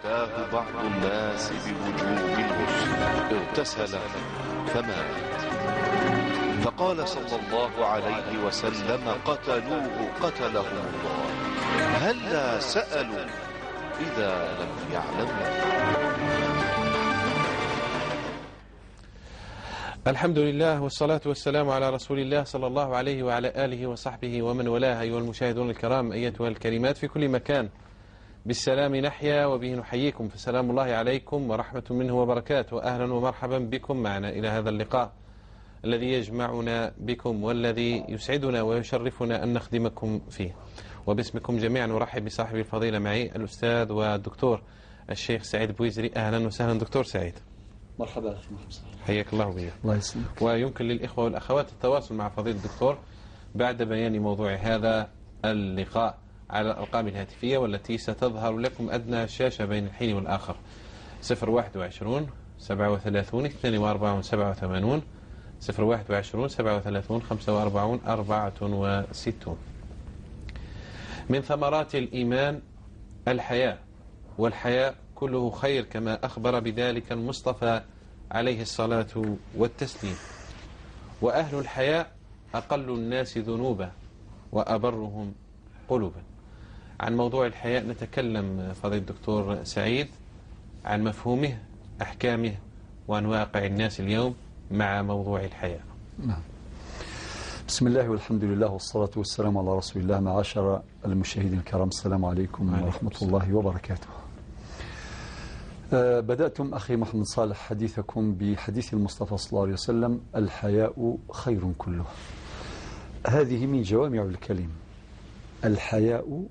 أتاه بعض الناس بوجوب الغسل اغتسل فمات، فقال صلى الله عليه وسلم: قتلوه قتلهم الله، هلا سألوا إذا لم يعلموا. الحمد لله والصلاة والسلام على رسول الله صلى الله عليه وعلى آله وصحبه ومن والاه. أيها المشاهدون الكرام، أيتها الكريمات في كل مكان، بالسلام نحيا وبه نحييكم، فسلام الله عليكم ورحمة منه وبركاته. أهلا ومرحبا بكم معنا إلى هذا اللقاء الذي يجمعنا بكم والذي يسعدنا ويشرفنا أن نخدمكم فيه. وباسمكم جميعا نرحب بصاحب الفضيلة معي الأستاذ والدكتور الشيخ سعيد بويزري. أهلا وسهلا دكتور سعيد. مرحبا أخي محمد، حياك الله بي. الله يسلمك. ويمكن للإخوة والأخوات التواصل مع فضيلة الدكتور بعد بيان موضوع هذا اللقاء على الأرقام الهاتفية والتي ستظهر لكم أدنى الشاشة بين الحين والآخر: 021 37 42 87 021 37 45 64. من ثمرات الإيمان الحياء، والحياء كله خير كما أخبر بذلك المصطفى عليه الصلاة والتسليم. وأهل الحياء أقل الناس ذنوبا وأبرهم قلوبا. عن موضوع الحياء نتكلم فضيلة الدكتور سعيد، عن مفهومه، أحكامه، وعن واقع الناس اليوم مع موضوع الحياء. نعم. بسم الله والحمد لله والصلاة والسلام على رسول الله. معاشر المشاهدين الكرام، السلام عليكم ورحمة الله وبركاته. بدأتم أخي محمد صالح حديثكم بحديث المصطفى صلى الله عليه وسلم: الحياء خير كله. هذه من جوامع الكلم، الحياء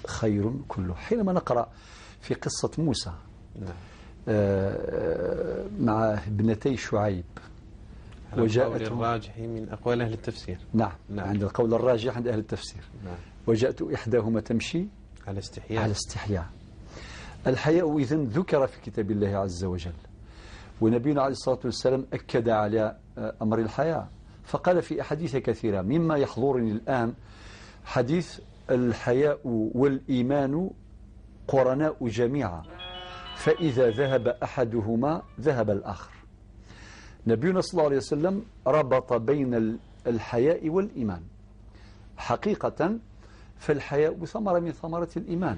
خير كله. حينما نقرأ في قصة موسى مع ابنتي شعيب، وجاءت الراجح من أقوال أهل التفسير. نعم. عند القول الراجح عند أهل التفسير. وجاءت إحداهما تمشي على استحياء. الحياء إذن ذكر في كتاب الله عز وجل، ونبينا عليه الصلاة والسلام أكد على أمر الحياء، فقال في أحاديث كثيرة. مما يحضرني الآن حديث: الحياء والإيمان قرناء جميعا، فإذا ذهب أحدهما ذهب الآخر. نبينا صلى الله عليه وسلم ربط بين الحياء والإيمان. حقيقة فالحياء ثمرة من ثمرة الإيمان.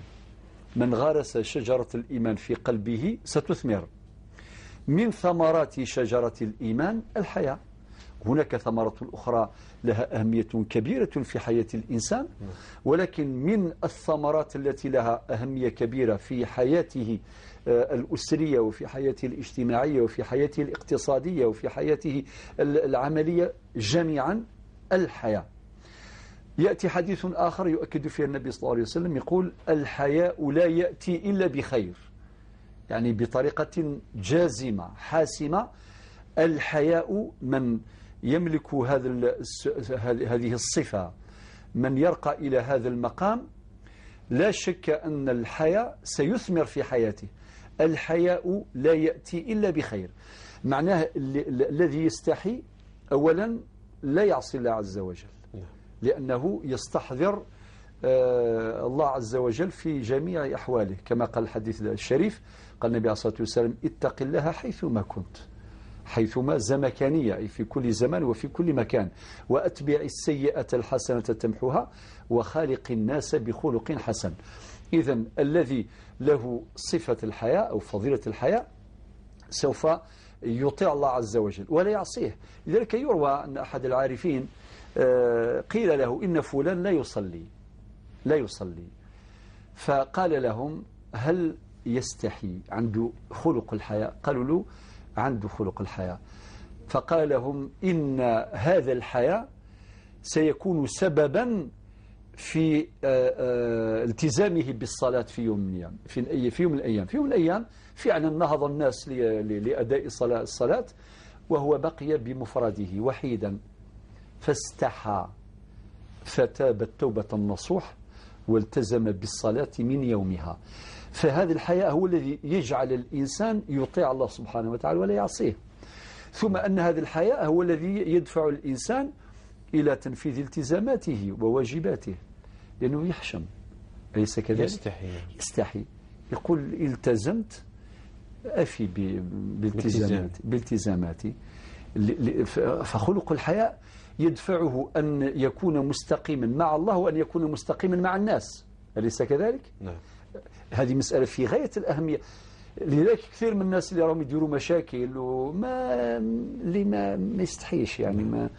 من غرس شجرة الإيمان في قلبه ستثمر. من ثمرات شجرة الإيمان الحياء. هناك ثمرة أخرى لها أهمية كبيرة في حياة الإنسان، ولكن من الثمرات التي لها أهمية كبيرة في حياته الأسرية وفي حياته الاجتماعية وفي حياته الاقتصادية وفي حياته العملية جميعا الحياء. يأتي حديث آخر يؤكد فيه النبي صلى الله عليه وسلم، يقول: الحياء لا يأتي إلا بخير، يعني بطريقة جازمة حاسمة. الحياء من يملك هذه الصفة، من يرقى إلى هذا المقام، لا شك أن الحياء سيثمر في حياته. الحياء لا يأتي إلا بخير. معناه الذي يستحي أولا لا يعصي الله عز وجل، لأنه يستحضر الله عز وجل في جميع أحواله، كما قال الحديث الشريف، قال النبي عليه الصلاة والسلام: اتق الله حيثما كنت. حيثما زمكانية، أي في كل زمان وفي كل مكان. وأتبع السيئة الحسنة تمحها وخالق الناس بخلق حسن. إذن الذي له صفة الحياء أو فضيلة الحياء سوف يطيع الله عز وجل ولا يعصيه. لذلك يروى أن أحد العارفين قيل له: إن فلان لا يصلي. فقال لهم: هل يستحي؟ عنده خلق الحياء؟ قالوا له: عنده خلق الحياء. فقال لهم: إن هذا الحياء سيكون سببا في التزامه بالصلاة في يوم من الأيام. في يوم من الأيام فعلا نهض الناس لأداء الصلاة، وهو بقي بمفرده وحيدا، فاستحى فتاب التوبة النصوح والتزم بالصلاة من يومها. فهذا الحياء هو الذي يجعل الإنسان يطيع الله سبحانه وتعالى ولا يعصيه. ثم أن هذا الحياء هو الذي يدفع الإنسان إلى تنفيذ التزاماته وواجباته، لأنه يحشم، أليس كذلك؟ يستحي. يقول التزمت أفي بالتزاماتي. فخلق الحياء يدفعه أن يكون مستقيما مع الله وأن يكون مستقيما مع الناس، أليس كذلك؟ نعم. هذه مسألة في غاية الأهمية. لذلك كثير من الناس اللي راهم يديروا مشاكل اللي ما يستحيش، يعني ما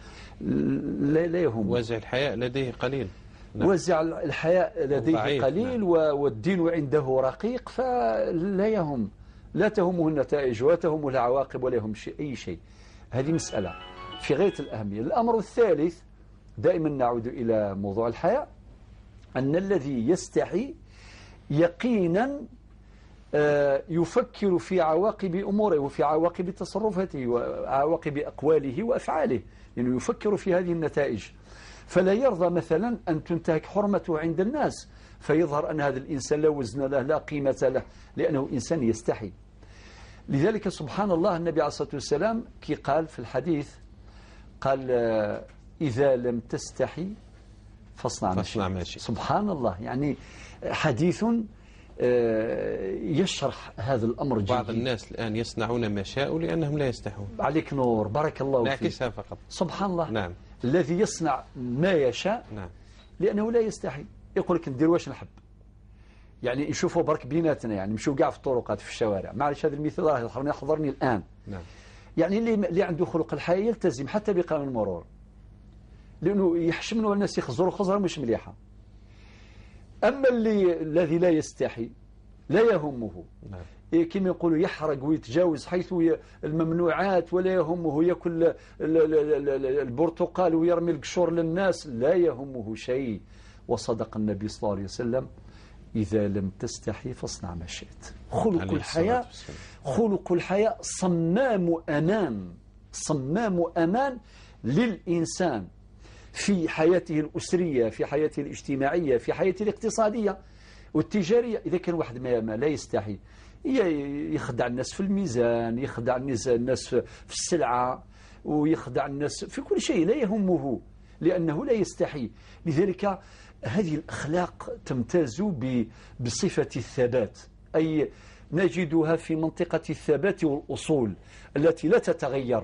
لا يهم. وازع الحياء لديه قليل. نعم. وزع الحياء لديه قليل. نعم. والدين عنده رقيق، فلا يهم، لا تهمه النتائج ولا تهمه العواقب ولا يهم أي شيء. هذه مسألة في غاية الأهمية. الأمر الثالث، دائما نعود إلى موضوع الحياء، أن الذي يستحي يقينا يفكر في عواقب أموره وفي عواقب تصرفاته وعواقب أقواله وأفعاله، لأنه يفكر في هذه النتائج. فلا يرضى مثلا أن تنتهك حرمته عند الناس فيظهر أن هذا الإنسان لا وزن له لا قيمة له، لأنه إنسان يستحي. لذلك سبحان الله النبي عليه الصلاة والسلام كي قال في الحديث، قال إذا لم تستحي فاصنع ما شئت. سبحان الله، يعني حديث يشرح هذا الأمر جيد. بعض الناس الآن يصنعون ما شاءوا لأنهم لا يستحون. عليك نور، بارك الله فيك. نعكسها فقط. سبحان الله. نعم. الذي يصنع ما يشاء. نعم. لأنه لا يستحي. يقول لك ندير واش نحب، يعني نشوفوا برك بيناتنا، يعني نمشيو كاع في الطرقات في الشوارع. معلش هذا المثال راه يحضرني الآن. نعم. يعني اللي عنده خلق الحياة يلتزم حتى بقانون المرور، لأنه يحشمنوا الناس يخزروا خزرة مش مليحة. أما الذي لا يستحي لا يهمه. نعم. كما يقولوا يحرق ويتجاوز حيث الممنوعات، ولا يهمه يأكل البرتقال ويرمي القشور للناس، لا يهمه شيء. وصدق النبي صلى الله عليه وسلم: إذا لم تستحي فاصنع ما شئت. خلق الحياة صمام أمان للإنسان في حياته الأسرية، في حياته الاجتماعية، في حياته الاقتصادية والتجارية. إذا كان واحد ما لا يستحي يخدع الناس في الميزان، يخدع الناس في السلعة، ويخدع الناس في كل شيء، لا يهمه لأنه لا يستحي. لذلك هذه الأخلاق تمتاز بصفة الثبات، أي نجدها في منطقة الثبات والأصول التي لا تتغير.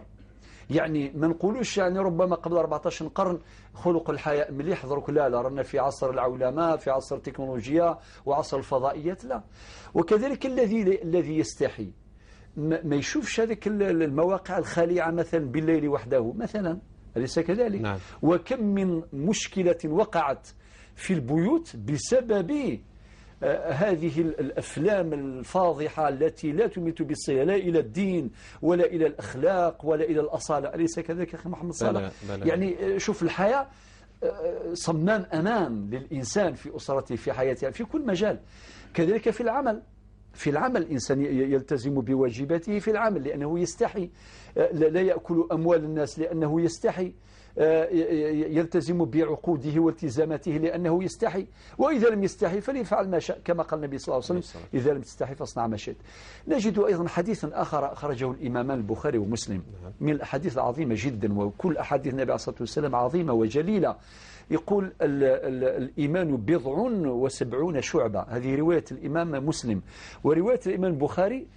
يعني ما نقولوش يعني ربما قبل 14 قرن خلق الحياء مليح درك، لا رانا في عصر العولمة، في عصر التكنولوجيا وعصر الفضائيات، لا. وكذلك الذي يستحي ما يشوفش هذيك المواقع الخالعة مثلا بالليل وحده مثلا، أليس كذلك؟ نعم. وكم من مشكلة وقعت في البيوت بسبب هذه الأفلام الفاضحة التي لا تمت بالصلة لا إلى الدين ولا إلى الأخلاق ولا إلى الأصالة. أليس كذلك أخي محمد صالح؟ يعني شوف الحياة صمام أمان للإنسان في أسرته، في حياته، في كل مجال. كذلك في العمل الإنسان يلتزم بواجباته في العمل لأنه يستحي، لا يأكل أموال الناس لأنه يستحي، يلتزم بعقوده والتزاماته لأنه يستحي. وإذا لم يستحي فليفعل ما شاء، كما قال النبي صلى الله عليه وسلم: إذا لم تستحي فاصنع ما شئت. نجد أيضا حديثا آخر أخرجه الإمامان البخاري ومسلم من الأحاديث العظيمة جدا، وكل أحاديث النبي عليه الصلاة والسلام عظيمة وجليلة. يقول: الإيمان 70 شعبة. هذه رواية الإمام مسلم. ورواية الإمام البخاري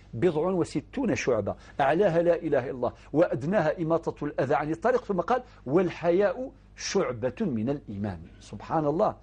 60 شعبة، أعلاها لا إله إلا الله وأدناها إماطة الأذى عن الطريق. ثم قال: والحياء شعبة من الإيمان. سبحان الله،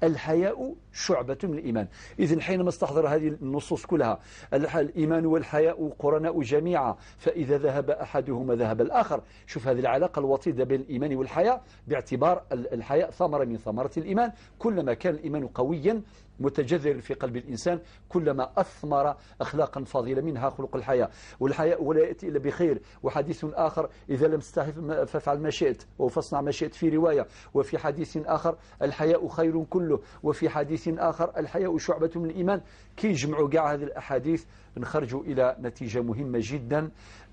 الحياء شعبة من الإيمان. إذن حينما استحضر هذه النصوص كلها، الإيمان والحياء قرناء جميعا، فإذا ذهب أحدهما ذهب الآخر. شوف هذه العلاقة الوطيدة بين الإيمان والحياء، باعتبار الحياء ثمرة من ثمرة الإيمان. كلما كان الإيمان قويا متجذر في قلب الإنسان كلما أثمر أخلاقا فاضلة، منها خلق الحياء. والحياء ولا يأتي إلا بخير. وحديث آخر: إذا لم تستحي فافعل ما شئت وفاصنع ما شئت، في رواية. وفي حديث آخر: الحياء خير كله. وفي حديث آخر: الحياء شعبة من الإيمان. كي يجمعوا كاع هذه الأحاديث نخرجوا إلى نتيجة مهمة جدا: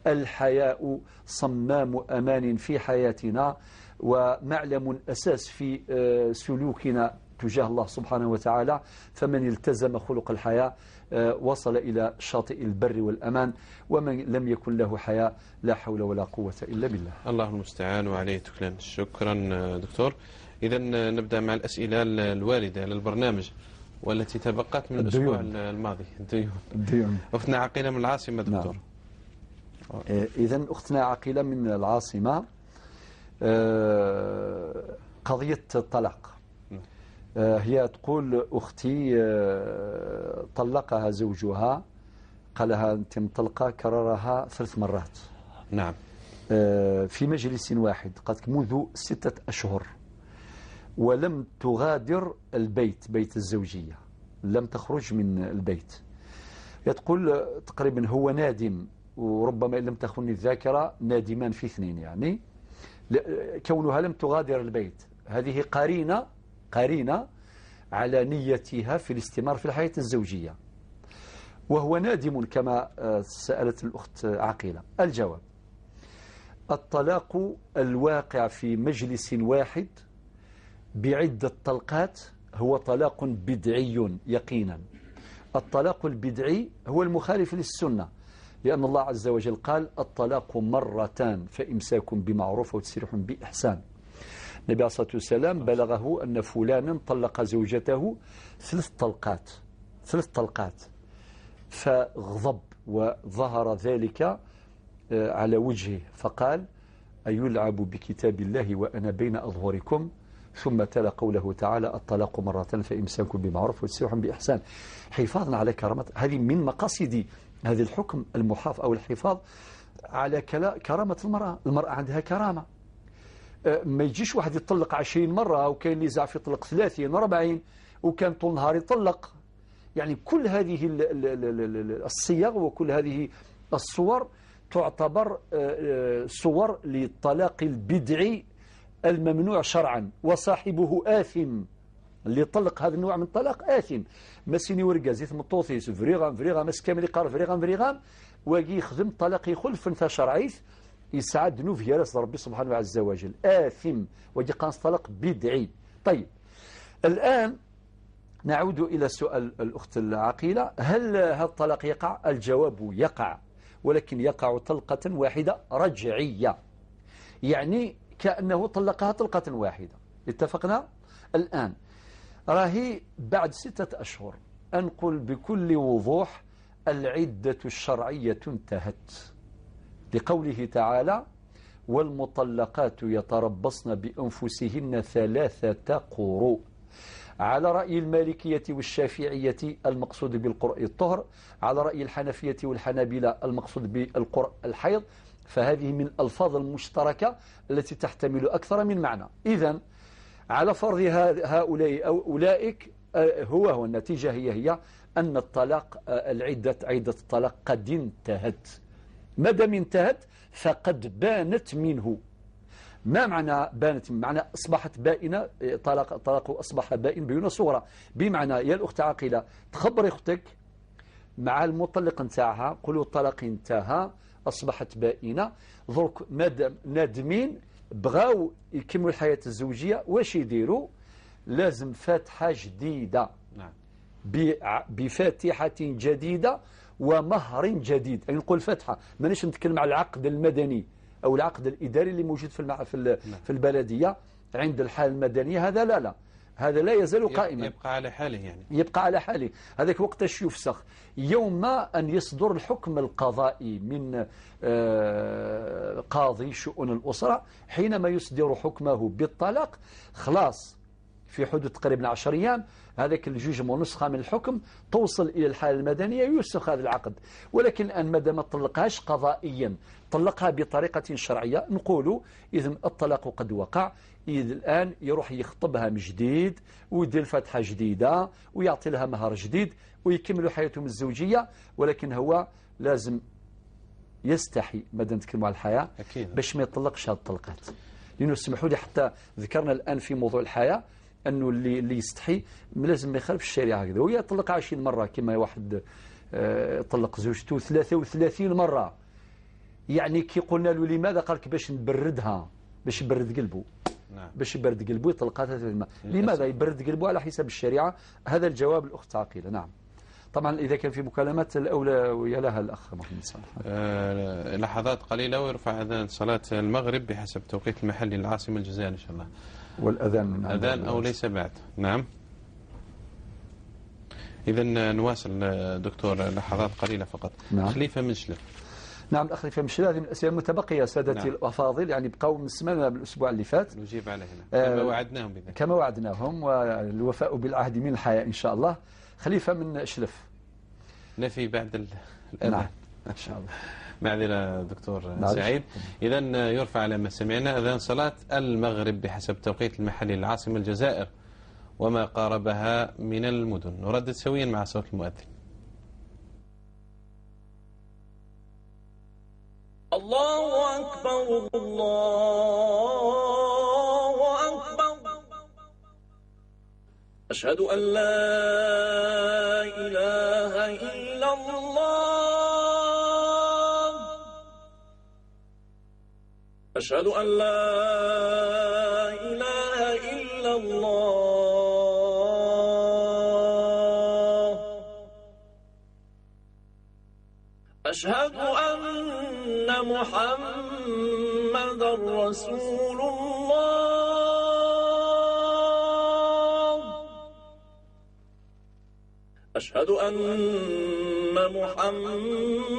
الحياء صمام أمان في حياتنا ومعلم أساس في سلوكنا تجاه الله سبحانه وتعالى. فمن التزم خلق الحياء وصل إلى شاطئ البر والأمان، ومن لم يكن له حياء لا حول ولا قوة إلا بالله. الله المستعان وعليه تكلان. شكرا دكتور. إذا نبدأ مع الأسئلة الواردة للبرنامج. والتي تبقت من الأسبوع الماضي. الديون. أختنا عقيلة من العاصمة دكتور. إذن أختنا عقيلة من العاصمة قضية الطلاق. هي تقول أختي طلقها زوجها، قالها أنت مطلقة، كررها 3 مرات. نعم. في مجلس واحد، قالت منذ 6 أشهر، ولم تغادر البيت، بيت الزوجية، لم تخرج من البيت. يقول تقريبا هو نادم، وربما إن لم تخني الذاكرة نادمان في 2 يعني كونها لم تغادر البيت. هذه قرينة على نيتها في الاستمرار في الحياة الزوجية، وهو نادم كما سألت الأخت عقيلة. الجواب: الطلاق الواقع في مجلس واحد بعدة طلقات هو طلاق بدعي يقينا. الطلاق البدعي هو المخالف للسنة، لأن الله عز وجل قال: الطلاق مرتان فإمساك بمعروف وتسريح بإحسان. النبي عليه الصلاة والسلام بلغه أن فلانا طلق زوجته 3 طلقات، فغضب وظهر ذلك على وجهه، فقال: أيلعب بكتاب الله وأنا بين أظهركم؟ ثم تلا قوله تعالى: الطلاق مرتان فإمساك بمعروف وتسريح بإحسان. حفاظا على كرامة، هذه من مقاصد هذا الحكم المحافظ أو الحفاظ على كرامة المرأة. المرأة عندها كرامة. ما يجيش واحد يطلق 20 مرة، وكاين اللي زعف يطلق 30 40، وكان طول نهار يطلق. يعني كل هذه الصيغ وكل هذه الصور تعتبر صور للطلاق البدعي الممنوع شرعا، وصاحبه آثم. اللي يطلق هذا النوع من الطلاق آثم. مسيني ورقة زيت مطوطيس فريغام مسكامل قار فريغام واجي يخدم طلاق يخلف انت شرعيث يسعد نوف يرس ربي سبحانه عز وجل، آثم، وجي قانص طلاق بدعي. طيب، الآن نعود إلى سؤال الأخت العقيلة: هل هذا الطلاق يقع؟ الجواب: يقع، ولكن يقع طلقة واحدة رجعية، يعني كأنه طلقها طلقة واحدة. اتفقنا؟ الآن راهي بعد 6 أشهر، أنقل بكل وضوح: العدة الشرعية انتهت، لقوله تعالى: والمطلقات يتربصن بأنفسهن 3 قروء. على رأي المالكية والشافعية المقصود بالقرء الطهر، على رأي الحنفية والحنابلة المقصود بالقرء الحيض. فهذه من الألفاظ المشتركة التي تحتمل أكثر من معنى. إذن على فرض هؤلاء أو أولئك، هو النتيجة هي أن الطلاق، عدة الطلاق قد انتهت. مادام انتهت فقد بانت منه. ما معنى بانت؟ معنى أصبحت بائنة. طلاق أصبح بائن بينة صغرى. بمعنى يا الأخت عاقلة تخبري أختك مع المطلق نتاعها، قولوا الطلاق انتهى، أصبحت بائنة. ضرك مادام نادمين بغاو يكملوا الحياة الزوجية، واش يديروا؟ لازم فاتحة جديدة. نعم. بفاتحة جديدة ومهر جديد. يعني نقول فاتحة، مانيش نتكلم على العقد المدني أو العقد الإداري اللي موجود في البلدية عند الحالة المدنية. هذا لا، هذا لا يزال قائما، يبقى على حاله. يعني يبقى على حاله. هذاك وقتاش يفسخ؟ يوم أن يصدر الحكم القضائي من قاضي شؤون الأسرة، حينما يصدر حكمه بالطلاق خلاص في حدود تقريبا 10 أيام، هذاك الجوج نسخة من الحكم توصل إلى الحالة المدنية، يفسخ هذا العقد. ولكن الآن ما دام طلقهاش قضائيا، طلقها بطريقة شرعية، نقولوا إذن الطلاق قد وقع. إذ الآن يروح يخطبها من جديد، ويدير فتحة جديدة، ويعطي لها مهر جديد، ويكملوا حياتهم الزوجية. ولكن هو لازم يستحي مادام نتكلموا على الحياة أكيد باش ما يطلقش هذه الطلقات. لأنه اسمحوا لي، حتى ذكرنا الآن في موضوع الحياة أنه اللي يستحي لازم ما يخالف الشريعة هكذا. وهي طلق 20 مرة كما واحد طلق زوجته 33 مرة. يعني كي قلنا له لماذا؟ قال لك باش نبردها، باش يبرد قلبه. نعم. باش يبرد قلبه يطلقها. لماذا يبرد قلبه؟ على حساب الشريعة. هذا الجواب الأخت عقيلة. نعم. طبعا إذا كان في مكالمات الأولوية لها الأخ محمد صالح. لحظات قليلة ويرفع أذان صلاة المغرب بحسب توقيت المحلي للعاصمة الجزائر إن شاء الله. والأذان أذان أو ليس بعد. نعم. إذا نواصل دكتور لحظات قليلة فقط. نعم. خليفة من شلف. نعم، الأخ خليفة من شلف هذه من الأسئلة المتبقية سادتي نعم. الأفاضل، يعني بقوا من السمانة بالأسبوع اللي فات نجيب على هنا كما وعدناهم بذلك. كما وعدناهم، والوفاء بالعهد من الحياء إن شاء الله. خليفة من شلف. نفي بعد الأذان. نعم إن شاء الله. معذرة دكتور معلش. سعيد. إذا يرفع على ما سمعنا أذان صلاة المغرب بحسب التوقيت المحلي للعاصمة الجزائر وما قاربها من المدن. نردد سويا مع صوت المؤذن. الله أكبر الله أكبر، أشهد أن لا إله إلا الله، أشهد أن لا إله إلا الله، أشهد أن محمد رسول الله، أشهد أن محمد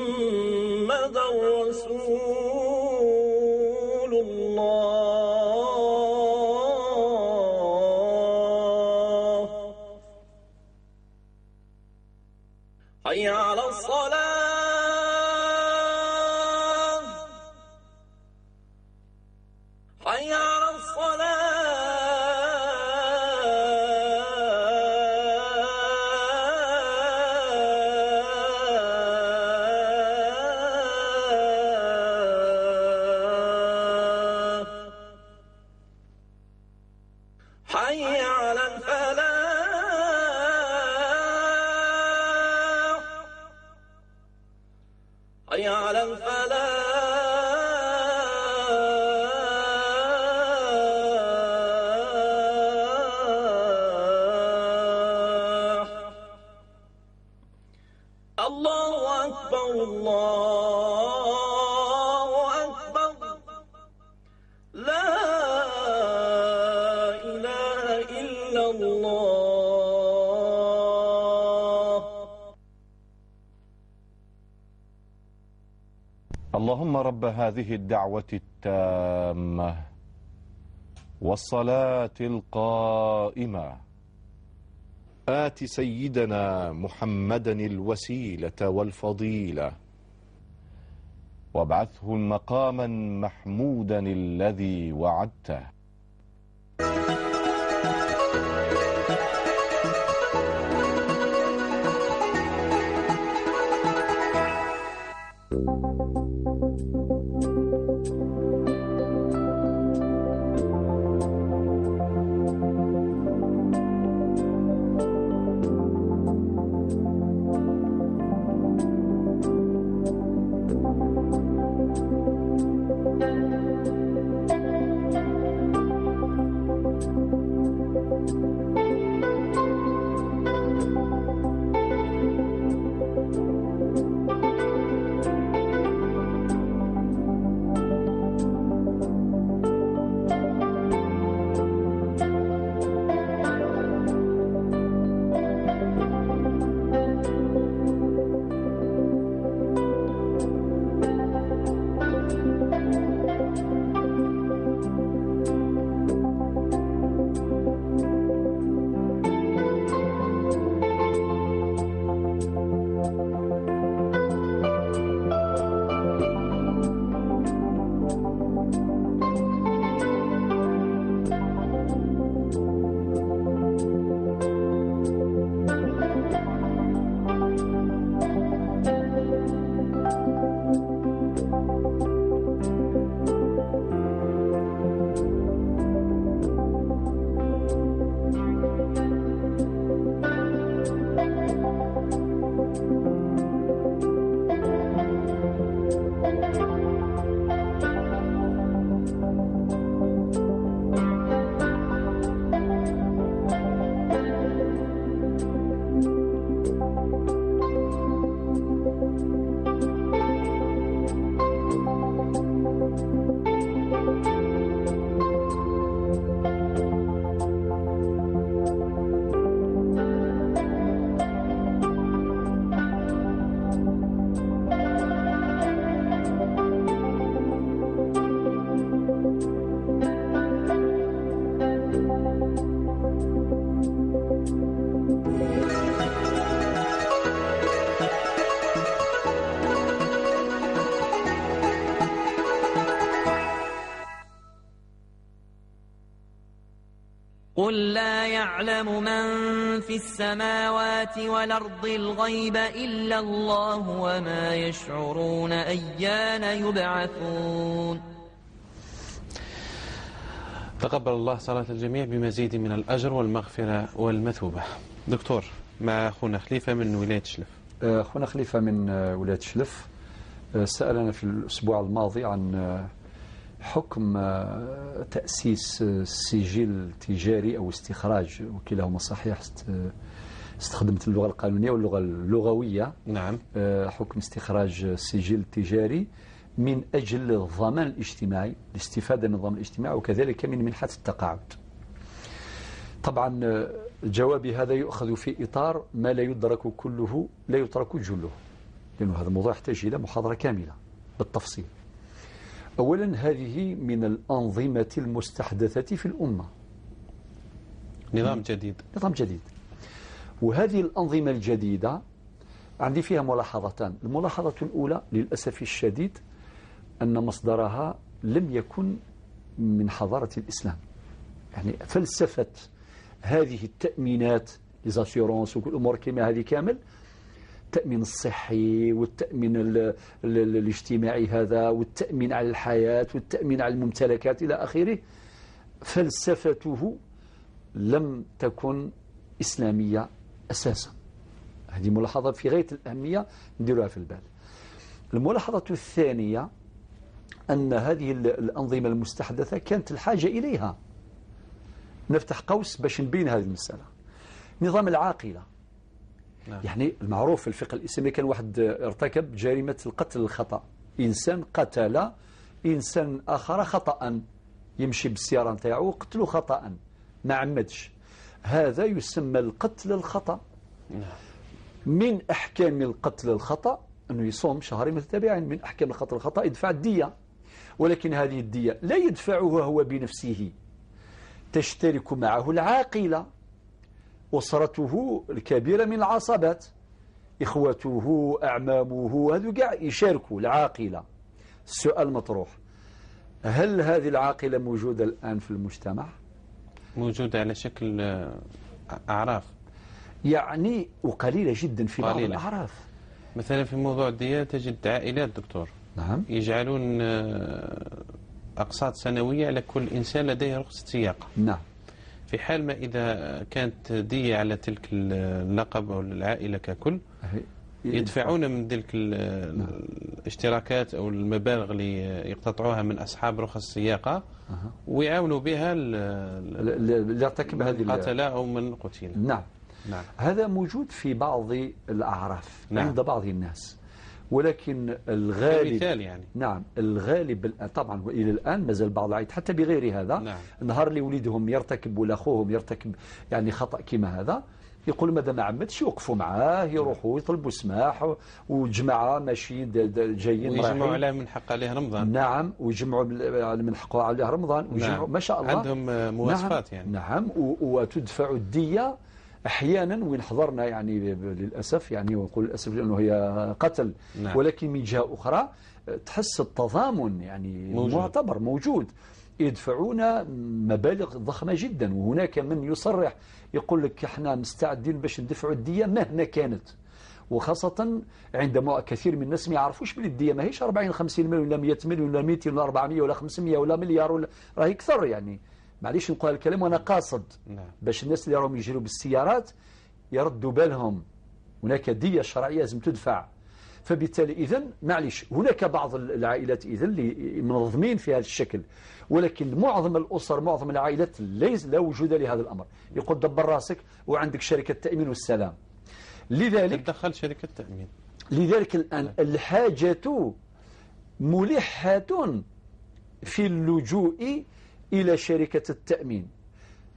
رسول الله، حي على الصلاة، حي على الصلاة، حي على الفلاح، حي على الفلاح. الله أكبر الله أكبر، لا إله إلا الله. اللهم رب هذه الدعوة التامة والصلاة القائمة آت سيدنا محمدا الوسيلة والفضيلة وابعثه مقاما محمودا الذي وعدته. قل لا يعلم من في السماوات والأرض الغيب إلا الله وما يشعرون أيان يبعثون. تقبل الله صلاة الجميع بمزيد من الأجر والمغفرة والمثوبة. دكتور، مع أخونا خليفة من ولاية شلف. أخونا خليفة من ولاية شلف سألنا في الأسبوع الماضي عن حكم تأسيس سجل تجاري أو استخراج، وكلاهما صحيح، استخدمت اللغة القانونية واللغة اللغوية. نعم. حكم استخراج سجل تجاري من أجل الضمان الاجتماعي، الاستفادة من الضمان الاجتماعي، وكذلك من منحة التقاعد. طبعا جوابي هذا يؤخذ في إطار ما لا يدرك كله لا يترك جله، لأنه هذا الموضوع يحتاج إلى محاضرة كاملة بالتفصيل. أولا، هذه من الأنظمة المستحدثة في الأمة، نظام جديد. وهذه الأنظمة الجديدة عندي فيها ملاحظتان. الملاحظة الأولى للأسف الشديد أن مصدرها لم يكن من حضارة الإسلام. يعني فلسفة هذه التأمينات لزاسيورونس وكل الأمور كما هذه كامل، التأمين الصحي والتأمين الاجتماعي هذا، والتأمين على الحياة والتأمين على الممتلكات إلى آخره، فلسفته لم تكن إسلامية أساسا. هذه ملاحظة في غاية الأهمية نديرها في البال. الملاحظة الثانية أن هذه الأنظمة المستحدثة كانت الحاجة إليها. نفتح قوس باش نبين هذه المسألة. نظام العاقلة، يعني المعروف في الفقه الإسلامي، كان واحد ارتكب جريمة القتل الخطأ، إنسان قتل إنسان آخر خطأ، يمشي بالسيارة نتاعو قتله خطأ ما عمدش، هذا يسمى القتل الخطأ. من أحكام القتل الخطأ أنه يصوم شهرين متتابعين. من أحكام القتل الخطأ يدفع الدية، ولكن هذه الدية لا يدفعها هو بنفسه، تشترك معه العاقلة، أسرته الكبيرة من العصبات، إخوته، أعمامه، هذو قاع يشاركوا العاقلة. السؤال مطروح، هل هذه العاقلة موجودة الآن في المجتمع؟ موجودة على شكل أعراف، يعني وقليلة جدا في بعض الأعراف. مثلا في موضوع الدية تجد عائلات دكتور، نعم، يجعلون أقساط سنوية على كل إنسان لديه رخصة سياقة. نعم. في حال ما إذا كانت دية على تلك اللقب أو العائلة ككل، يدفعون من تلك الاشتراكات أو المبالغ اللي يقتطعوها من أصحاب رخص السياقة، ويعاونوا بها اللي ارتكب هذه القتلة أو من قتل. نعم. هذا موجود في بعض الأعراف. نعم. عند بعض الناس، ولكن الغالب يعني. نعم، الغالب طبعا وإلى الآن مازال بعض العائلات حتى بغير هذا. نعم. النهار اللي وليدهم يرتكب ولا أخوهم يرتكب يعني خطأ كما هذا، يقول ماذا ما عمدش، يوقفوا معاه، يروحوا يطلبوا سماح، والجماعة ماشيين جايين ويجمعوا عليه من حق عليه رمضان. نعم، ويجمعوا من حقه عليه رمضان، ويجمعوا. نعم. ما شاء الله عندهم مواصفات. نعم. يعني نعم. وتدفع الدية أحيانا وين حضرنا، يعني للأسف، يعني ونقول للأسف لأنه هي قتل. نعم. ولكن من جهة أخرى تحس التضامن يعني معتبر موجود، يدفعون مبالغ ضخمة جدا. وهناك من يصرح يقول لك احنا مستعدين باش ندفعوا الدية مهما كانت، وخاصة عندما كثير من الناس ما يعرفوش بلي الدية ما هيش 40 50 مليون ولا 100 مليون ولا 200 ولا 400 ولا 500 ولا مليار ولا راهي أكثر. يعني معليش نقول هذا الكلام وأنا قاصد باش الناس اللي راهم يجروا بالسيارات يردوا بالهم، هناك دية شرعية لازم تدفع. فبالتالي إذن معليش هناك بعض العائلات إذن اللي منظمين في هذا الشكل، ولكن معظم الأسر معظم العائلات لا وجود لهذا الأمر. يقول دبر راسك وعندك شركة تأمين والسلام. لذلك تدخل شركة تأمين. لذلك الآن الحاجة ملحة في اللجوء إلى شركة التأمين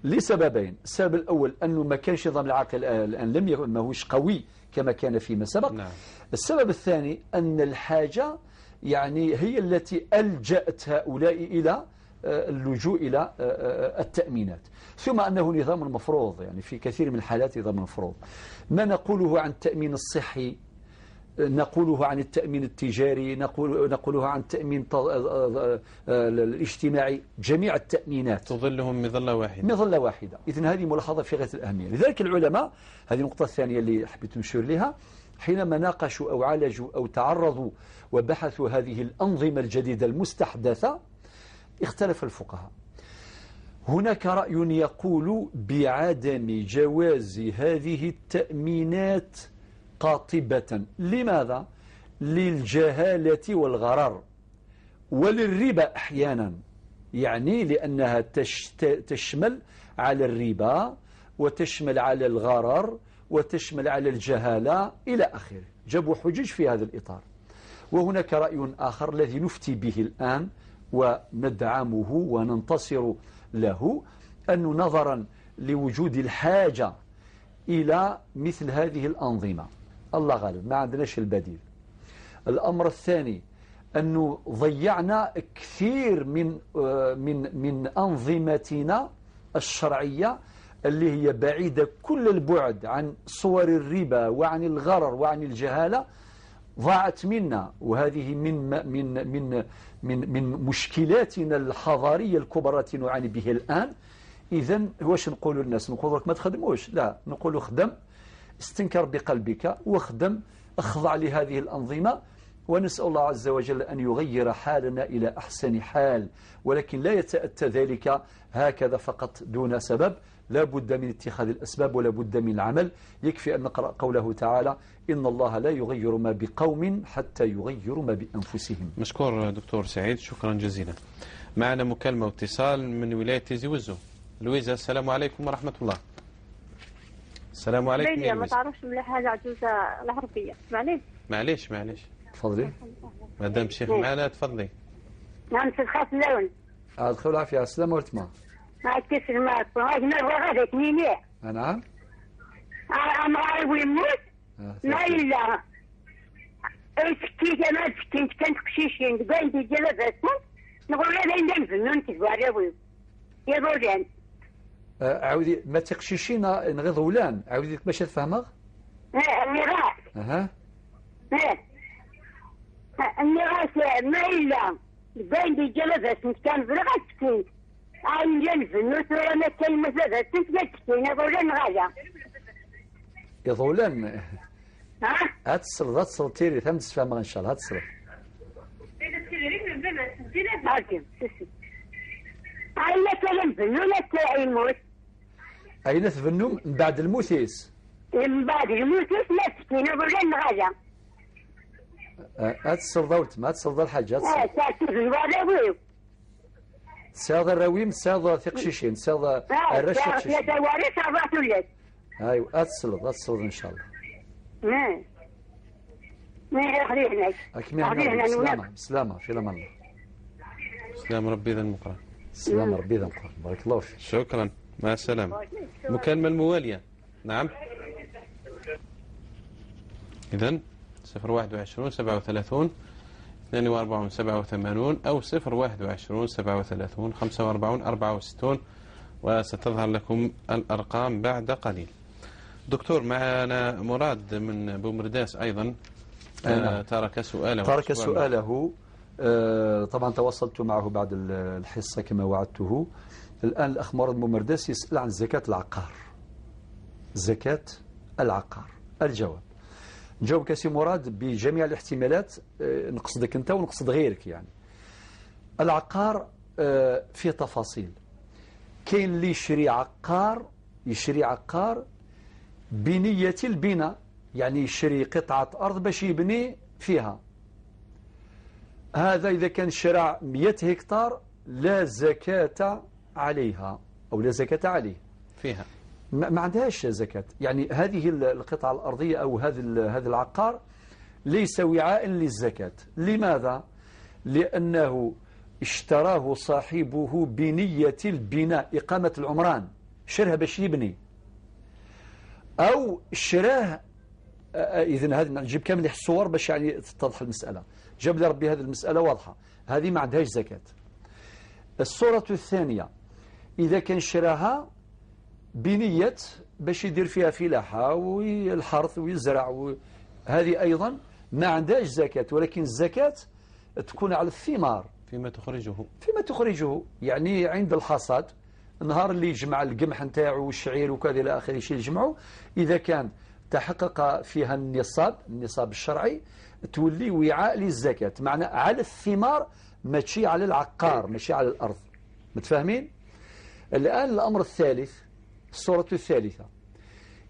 لسببين. السبب الأول أنه ما كانش نظام العاقل الآن لم يكن ماهوش قوي كما كان فيما سبق. نعم. السبب الثاني أن الحاجة يعني هي التي ألجأت هؤلاء إلى اللجوء إلى التأمينات، ثم أنه نظام مفروض، يعني في كثير من الحالات نظام مفروض. ما نقوله عن التأمين الصحي نقوله عن التأمين التجاري، نقوله عن التأمين الاجتماعي، جميع التأمينات تظلهم مظلة واحدة. مظلة واحدة. إذن هذه ملاحظة في غاية الأهمية. لذلك العلماء، هذه النقطة الثانية اللي حبيت نشير لها، حينما ناقشوا أو عالجوا أو تعرضوا وبحثوا هذه الأنظمة الجديدة المستحدثة، اختلف الفقهاء. هناك رأي يقول بعدم جواز هذه التأمينات قاطبة. لماذا؟ للجهالة والغرر وللربا أحيانا، يعني لأنها تشمل على الربا وتشمل على الغرر وتشمل على الجهالة إلى آخره. جابوا حجج في هذا الإطار. وهناك رأي آخر الذي نفتي به الآن وندعمه وننتصر له، أنه نظرا لوجود الحاجة إلى مثل هذه الأنظمة، الله غالب ما عندناش البديل. الأمر الثاني أنه ضيعنا كثير من أنظمتنا الشرعية اللي هي بعيدة كل البعد عن صور الربا وعن الغرر وعن الجهالة، ضاعت منا. وهذه من مشكلاتنا الحضارية الكبرى التي نعاني به الآن. إذن واش نقول للناس؟ نقول لك ما تخدموش؟ لا، نقول خدم، استنكر بقلبك وخدم، اخضع لهذه الأنظمة، ونسأل الله عز وجل أن يغير حالنا إلى أحسن حال. ولكن لا يتأتى ذلك هكذا فقط دون سبب، لا بد من اتخاذ الأسباب ولا بد من العمل. يكفي أن نقرأ قوله تعالى: إن الله لا يغير ما بقوم حتى يغيروا ما بأنفسهم. مشكور دكتور سعيد، شكرا جزيلا. معنا مكالمة واتصال من ولاية تيزي وزو. لويزا، السلام عليكم ورحمة الله. السلام عليكم يا ما لويزا. تعرفش مليح هذه عجوزة العربية. معليش تفضلي مدام شيخ معنا، تفضلي. نعم تخاف اللون. أدخل العافية. السلام عليكم. ما تكسر معك هاجنا وغادك ميني. نعم. أمر ويموت ما إلا سكيت. أنا سكيت كنت قشيشين قايد جلبتهم نقول هذا إلا الفنون تباريوي يا بولان. عاودي ما تقشيشين نغيظ ولان، عاودي لك باش تفهمها. النغاس. النغاس ما إلا قايد جلبتهم كان بلغة سكيت. عين جنفن وثورنا كلمة ذات تنتجتين يقولون غاية يظولان. هتصل تيري ثم تسفهم إن شاء الله. هتصل عين كلم فنون يموت. أين تفنوا من بعد الموتيس؟ من بعد الموتيس نفسين يقولون غاية. هتصل ضولت ما هتصل ضل الحاجة. تاكل الوالوي ساض الرويم ساض ثقشيشين ساض الرش ثقشيشين. لا توارث أبعثوا لك. أيوة هتصل إن شاء الله. ما يخلينك. أكمل سلامة في الأمان الله. سلام ربي ذا المقرن. سلام ربي ذا المقرن. بارك الله فيك. شكرا، مع السلامة. مكالمة الموالية. نعم. إذن 021 37 42 87 أو 021 37 45 64، وستظهر لكم الأرقام بعد قليل. دكتور، معنا مراد من بومرداس أيضا ترك سؤاله. طبعا تواصلت معه بعد الحصة كما وعدته. الآن الأخ مراد بومرداس يسأل عن زكاة العقار. زكاة العقار. الجواب نجاوبك سي مراد بجميع الاحتمالات، نقصدك أنت ونقصد غيرك. يعني العقار فيه تفاصيل. كاين اللي يشري عقار بنية البناء، يعني يشري قطعة أرض باش يبني فيها. هذا إذا كان شرع 100 هكتار لا زكاة عليها أو لا زكاة عليه فيها، ما عندهاش زكاة. يعني هذه القطعة الأرضية أو هذا العقار ليس وعاء للزكاة. لماذا؟ لأنه اشتراه صاحبه بنية البناء، إقامة العمران، شرها باش يبني، أو شراه. إذن هذه نجيب كامل الصور باش يعني تتضح المسألة. جاب لي ربي هذه المسألة واضحة، هذه ما عندهاش زكاة. الصورة الثانية إذا كان شراها بنية باش يدير فيها فلاحة والحرث ويزرع هذه أيضا ما عندهاش زكاة، ولكن الزكاة تكون على الثمار فيما تخرجه، يعني عند الحصاد، النهار اللي يجمع القمح نتاعو والشعير وكذا إلى آخره شيء يجمعه، إذا كان تحقق فيها النصاب الشرعي تولي وعاء للزكاة، معنى على الثمار ماشي على العقار، ماشي على الأرض. متفاهمين؟ الآن الأمر الثالث، الصورة الثالثة،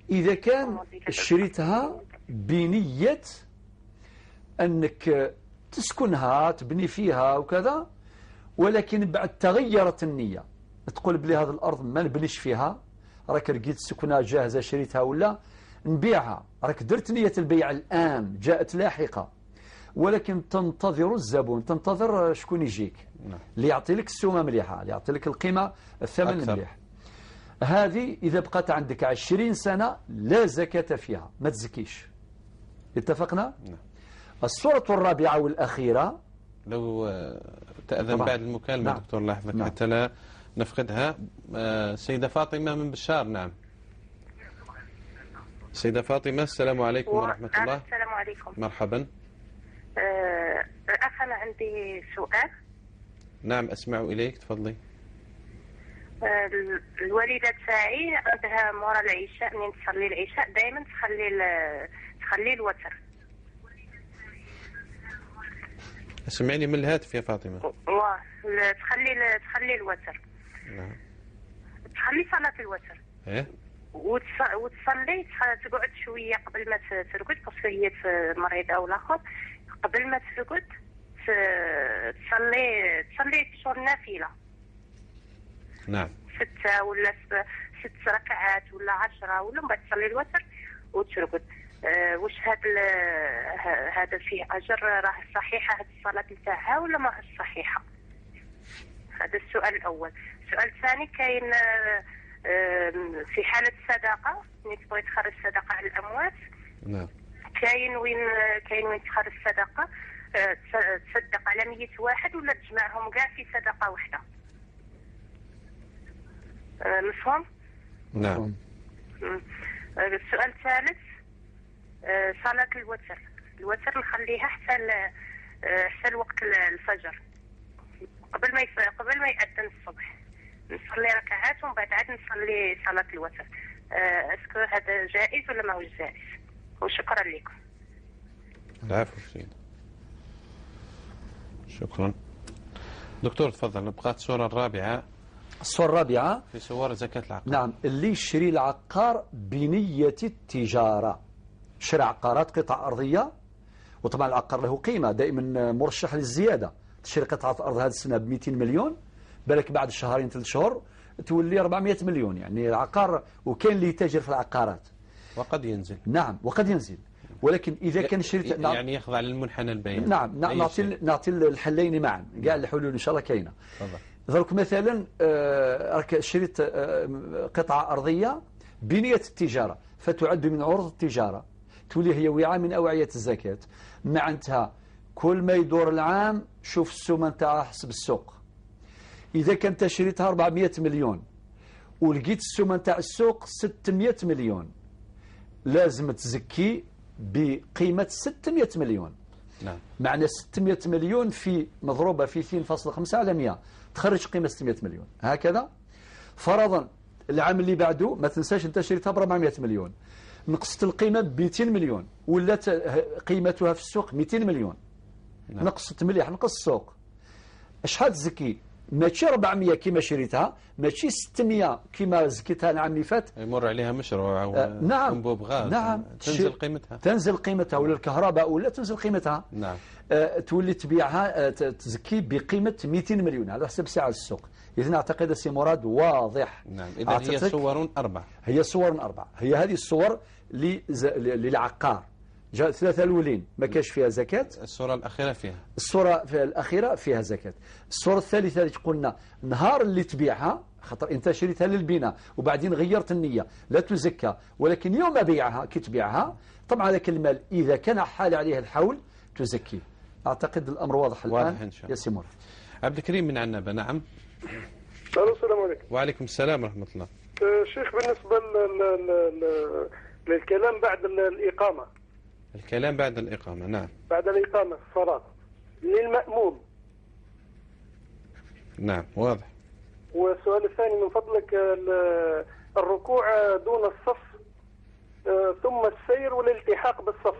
إذا كان شريتها بنية أنك تسكنها تبني فيها وكذا، ولكن بعد تغيرت النية، تقول بلي هذه الأرض ما نبنيش فيها، راك لقيت سكنها جاهزة شريتها ولا نبيعها، راك درت نية البيع الآن جاءت لاحقة، ولكن تنتظر الزبون، تنتظر شكون يجيك اللي يعطي لك السومة مليحة، اللي يعطي لك القيمة الثمن مليح. هذه إذا بقات عندك 20 سنة لا زكاة فيها، ما تزكيش. اتفقنا؟ الصورة الرابعة والأخيرة، لو تأذن بعد المكالمة دكتور الله يحفظك حتى لا نفقدها. سيدة فاطمة من بشار. نعم سيدة فاطمة، السلام عليكم ورحمة الله. السلام عليكم. مرحبا. أنا عندي سؤال. نعم أسمع إليك، تفضلي. الوالدة تاعي عندها مورا العشاء، من تصلي العشاء دائما تخلي الوتر. سمعني من الهاتف يا فاطمة. تخلي الوتر. نعم. تخلي صلاة الوتر. إيه. وتصلي تقعد شوية قبل ما ترقد، باسكو هي مريضة ولا آخر، قبل ما ترقد تصلي شهور نافلة. نعم. 6 ولا 6 ركعات ولا 10 ولا من بعد تصلي الوتر وترقد. واش هذا فيه أجر؟ راه صحيحة هذه الصلاة نتاعها ولا ما هي صحيحة؟ هذا السؤال الأول. السؤال الثاني، كاين في حالة الصدقة، ملي تبغي تخرج صدقة على الأموات. نعم. كاين وين تخرج صدقة، تصدق على 100 واحد ولا تجمعهم كاع في صدقة واحدة؟ مفهوم؟ نعم. السؤال الثالث، صلاة الوتر نخليها حتى وقت الفجر، قبل ما يأذن الصبح نصلي ركعات ومن بعد عاد نصلي صلاة الوتر. اسكو هذا جائز ولا ما هو جائز؟ وشكرا لكم. العفو سيدي، شكرا. دكتور تفضل، بقات الصورة الرابعة. الصورة الرابعة في صور زكاة العقار. نعم، اللي يشري العقار بنية التجارة، شرى عقارات قطع أرضية، وطبعا العقار له قيمة دائما مرشح للزيادة. تشري قطعة أرض هذه السنة ب 200 مليون، بالك بعد شهرين 3 شهور تولي 400 مليون. يعني العقار، وكاين اللي يتاجر في العقارات وقد ينزل. نعم وقد ينزل، ولكن إذا كان شريت يعني يخضع للمنحنى البياني. نعم نعطي الحلين معا، كاع الحلول إن شاء الله كاينة. ذلك مثلا راك شريت قطعة أرضية بنية التجارة، فتعد من عروض التجارة، تولي هي وعاء من أوعية الزكاة. معناتها كل ما يدور العام شوف السومة نتاعها حسب السوق. إذا كنت شريتها 400 مليون ولقيت السومة نتاع السوق 600 مليون، لازم تزكي بقيمة 600 مليون. نعم. معنى 600 مليون في مضروبة في 2.5 على 100 تخرج قيمة 600 مليون. هكذا فرضا العام اللي بعده ما تنساش انت شريتها ب 400 مليون، نقصت القيمة ب 200 مليون، ولات قيمتها في السوق 200 مليون. نعم. نقصت مليح، نقص السوق. شحال تزكي؟ ماشي 400 كما شريتها، ماشي 600 كما زكيتها العام اللي فات. يمر عليها مشروع او نعم. انبوب غاز. نعم. تنزل قيمتها ولا الكهرباء ولا تنزل قيمتها. نعم. تولي تبيعها تزكي بقيمة 200 مليون على حسب سعر السوق. إذن أعتقد سي مراد واضح. نعم. إذا هي صور 4. هي صور 4. هي هذه الصور للعقار. جاء 3 الأولين ما كاش فيها زكاة. الصورة الأخيرة فيها. الصورة الأخيرة فيها زكاة. الصورة الثالثة اللي قلنا نهار اللي تبيعها، خاطر انت شريتها للبناء وبعدين غيرت النية لا تزكى، ولكن يوم بيعها كي تبيعها طبعا هذاك المال إذا كان حال عليه الحول تزكي. أعتقد الأمر واضح الآن إن شاء الله. يا سي مراد. عبد الكريم من عنابة. نعم. السلام عليكم. وعليكم السلام ورحمة الله. شيخ، بالنسبة للكلام بعد الإقامة، الكلام بعد الإقامة. نعم بعد الإقامة في الصلاة للمأموم. نعم واضح. والسؤال الثاني من فضلك الركوع دون الصف ثم السير والالتحاق بالصف.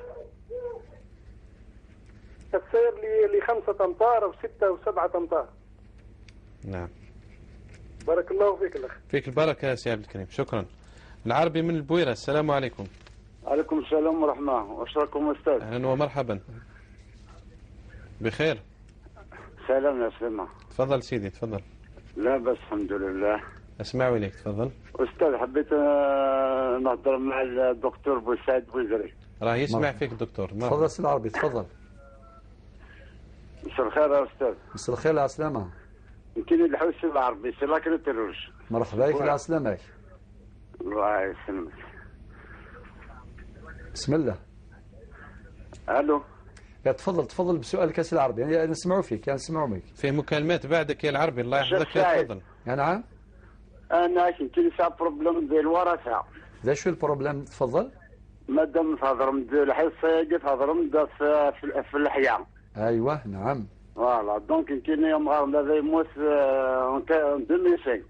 السير ل5 أمتار أو 6 أو 7 أمتار. نعم بارك الله فيك الأخ. فيك البركة يا سي عبد الكريم، شكرا. العربي من البويرة، السلام عليكم. عليكم السلام ورحمة. واشراكم أستاذ. أهلا ومرحبا. بخير. سلام يا سلمى. تفضل سيدي تفضل. لا بس الحمد لله. أسمع إليك تفضل. أستاذ حبيت نهضر مع الدكتور بوسعيد بوزري. راه يسمع فيك الدكتور. تفضل سي العربي تفضل. مساء الخير يا أستاذ. مساء الخير على السلامة. يمكن يلحو السي العربي سي لاكن تروج. مرحبا بك على سلامك. الله يسلمك. بسم الله. ألو. تفضل بسؤالك يا سي العربي، يعني نسمعوا فيك، يعني نسمعوا منك. فيه مكالمات بعدك يا العربي، الله يحفظك. تفضل. نعم. أنا يمكن سا بروبليم ديال الورثة. ذا شو البروبليم؟ تفضل. مادام تهضر من الحصة تهضر من في الأحياء. أيوه نعم. فوالا دونك يمكن يوم غار هذا يموت 2005.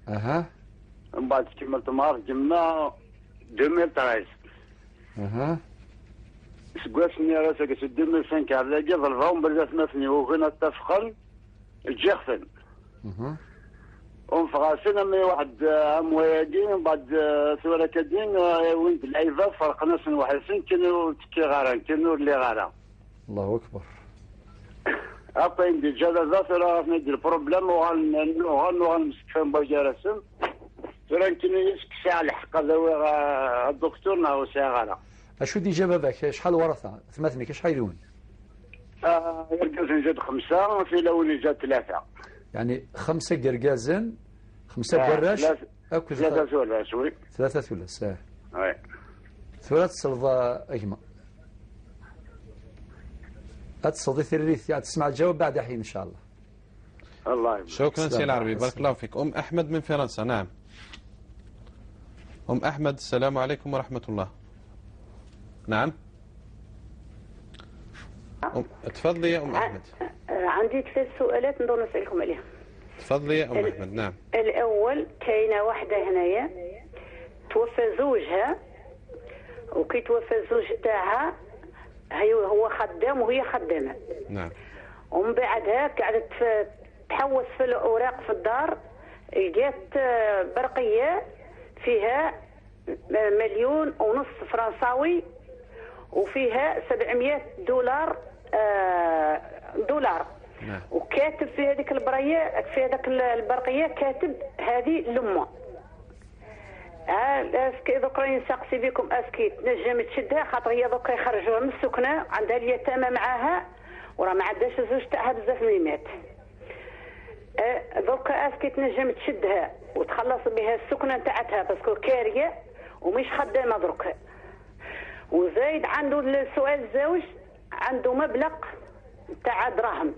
أها. من بعد كملت مار جمع 2013. أها. سقاسني راسك 2005 على جذر ضربهم بردات مثني وغنى اتفقن الجيختن. أها. ومفغاسنا مي واحد امواجين ومن بعد ثورة كدين وين اللعيبة فرقنا سن واحد سن كانوا تكي غاران كانوا اللي غاران. الله أكبر. أبين دي جادا ذات راه ندير بروبليم وغنمسك فين باجي رسم. ترى يمكن يسك ساعة الحق هذا الدكتور ناو ساعة غالا. أشو دي جاب ذاك؟ شحال ورثة؟ ثمثني شحال يدون؟ قرقازن جات 5 في الأول جات 3. يعني 5 قرقازن 5 قراش أكو 3 ولاش وي 3 ولاش وي 3 صلضة أجمع. أتصدي ثريث يعني تسمع الجواب بعد حين إن شاء الله. الله يبارك. شكرا سي العربي، بارك الله فيك. أم أحمد من فرنسا. نعم أم أحمد، السلام عليكم ورحمة الله. نعم تفضلي يا أم أحمد. عندي 3 سؤالات نقدر نسألكم عليهم. تفضلي يا أم أحمد. نعم. الأول كاينة واحدة هنايا توفى زوجها، وكي توفى الزوج تاعها هو خدام وهي خدامة. نعم. ومن بعدها قعدت تحوس في الأوراق في الدار، جات برقية فيها 1.5 مليون فرنساوي وفيها $700 دولار. نعم. وكاتب في هذيك البرقية كاتب هذه لمه. اسكي دوك راني نسقسي بكم اسكي تنجم تشدها، خاطر هي دوك يخرجوها من السكنه، عندها اليتامى معاها وراه ما عندهاش الزوج تاعها بزاف من مات. دوك اسكي تنجم تشدها وتخلص بها السكنه تاعتها باسكو كاريه ومش خدامه درك. وزايد عنده السؤال الزوج عنده مبلغ تاع دراهم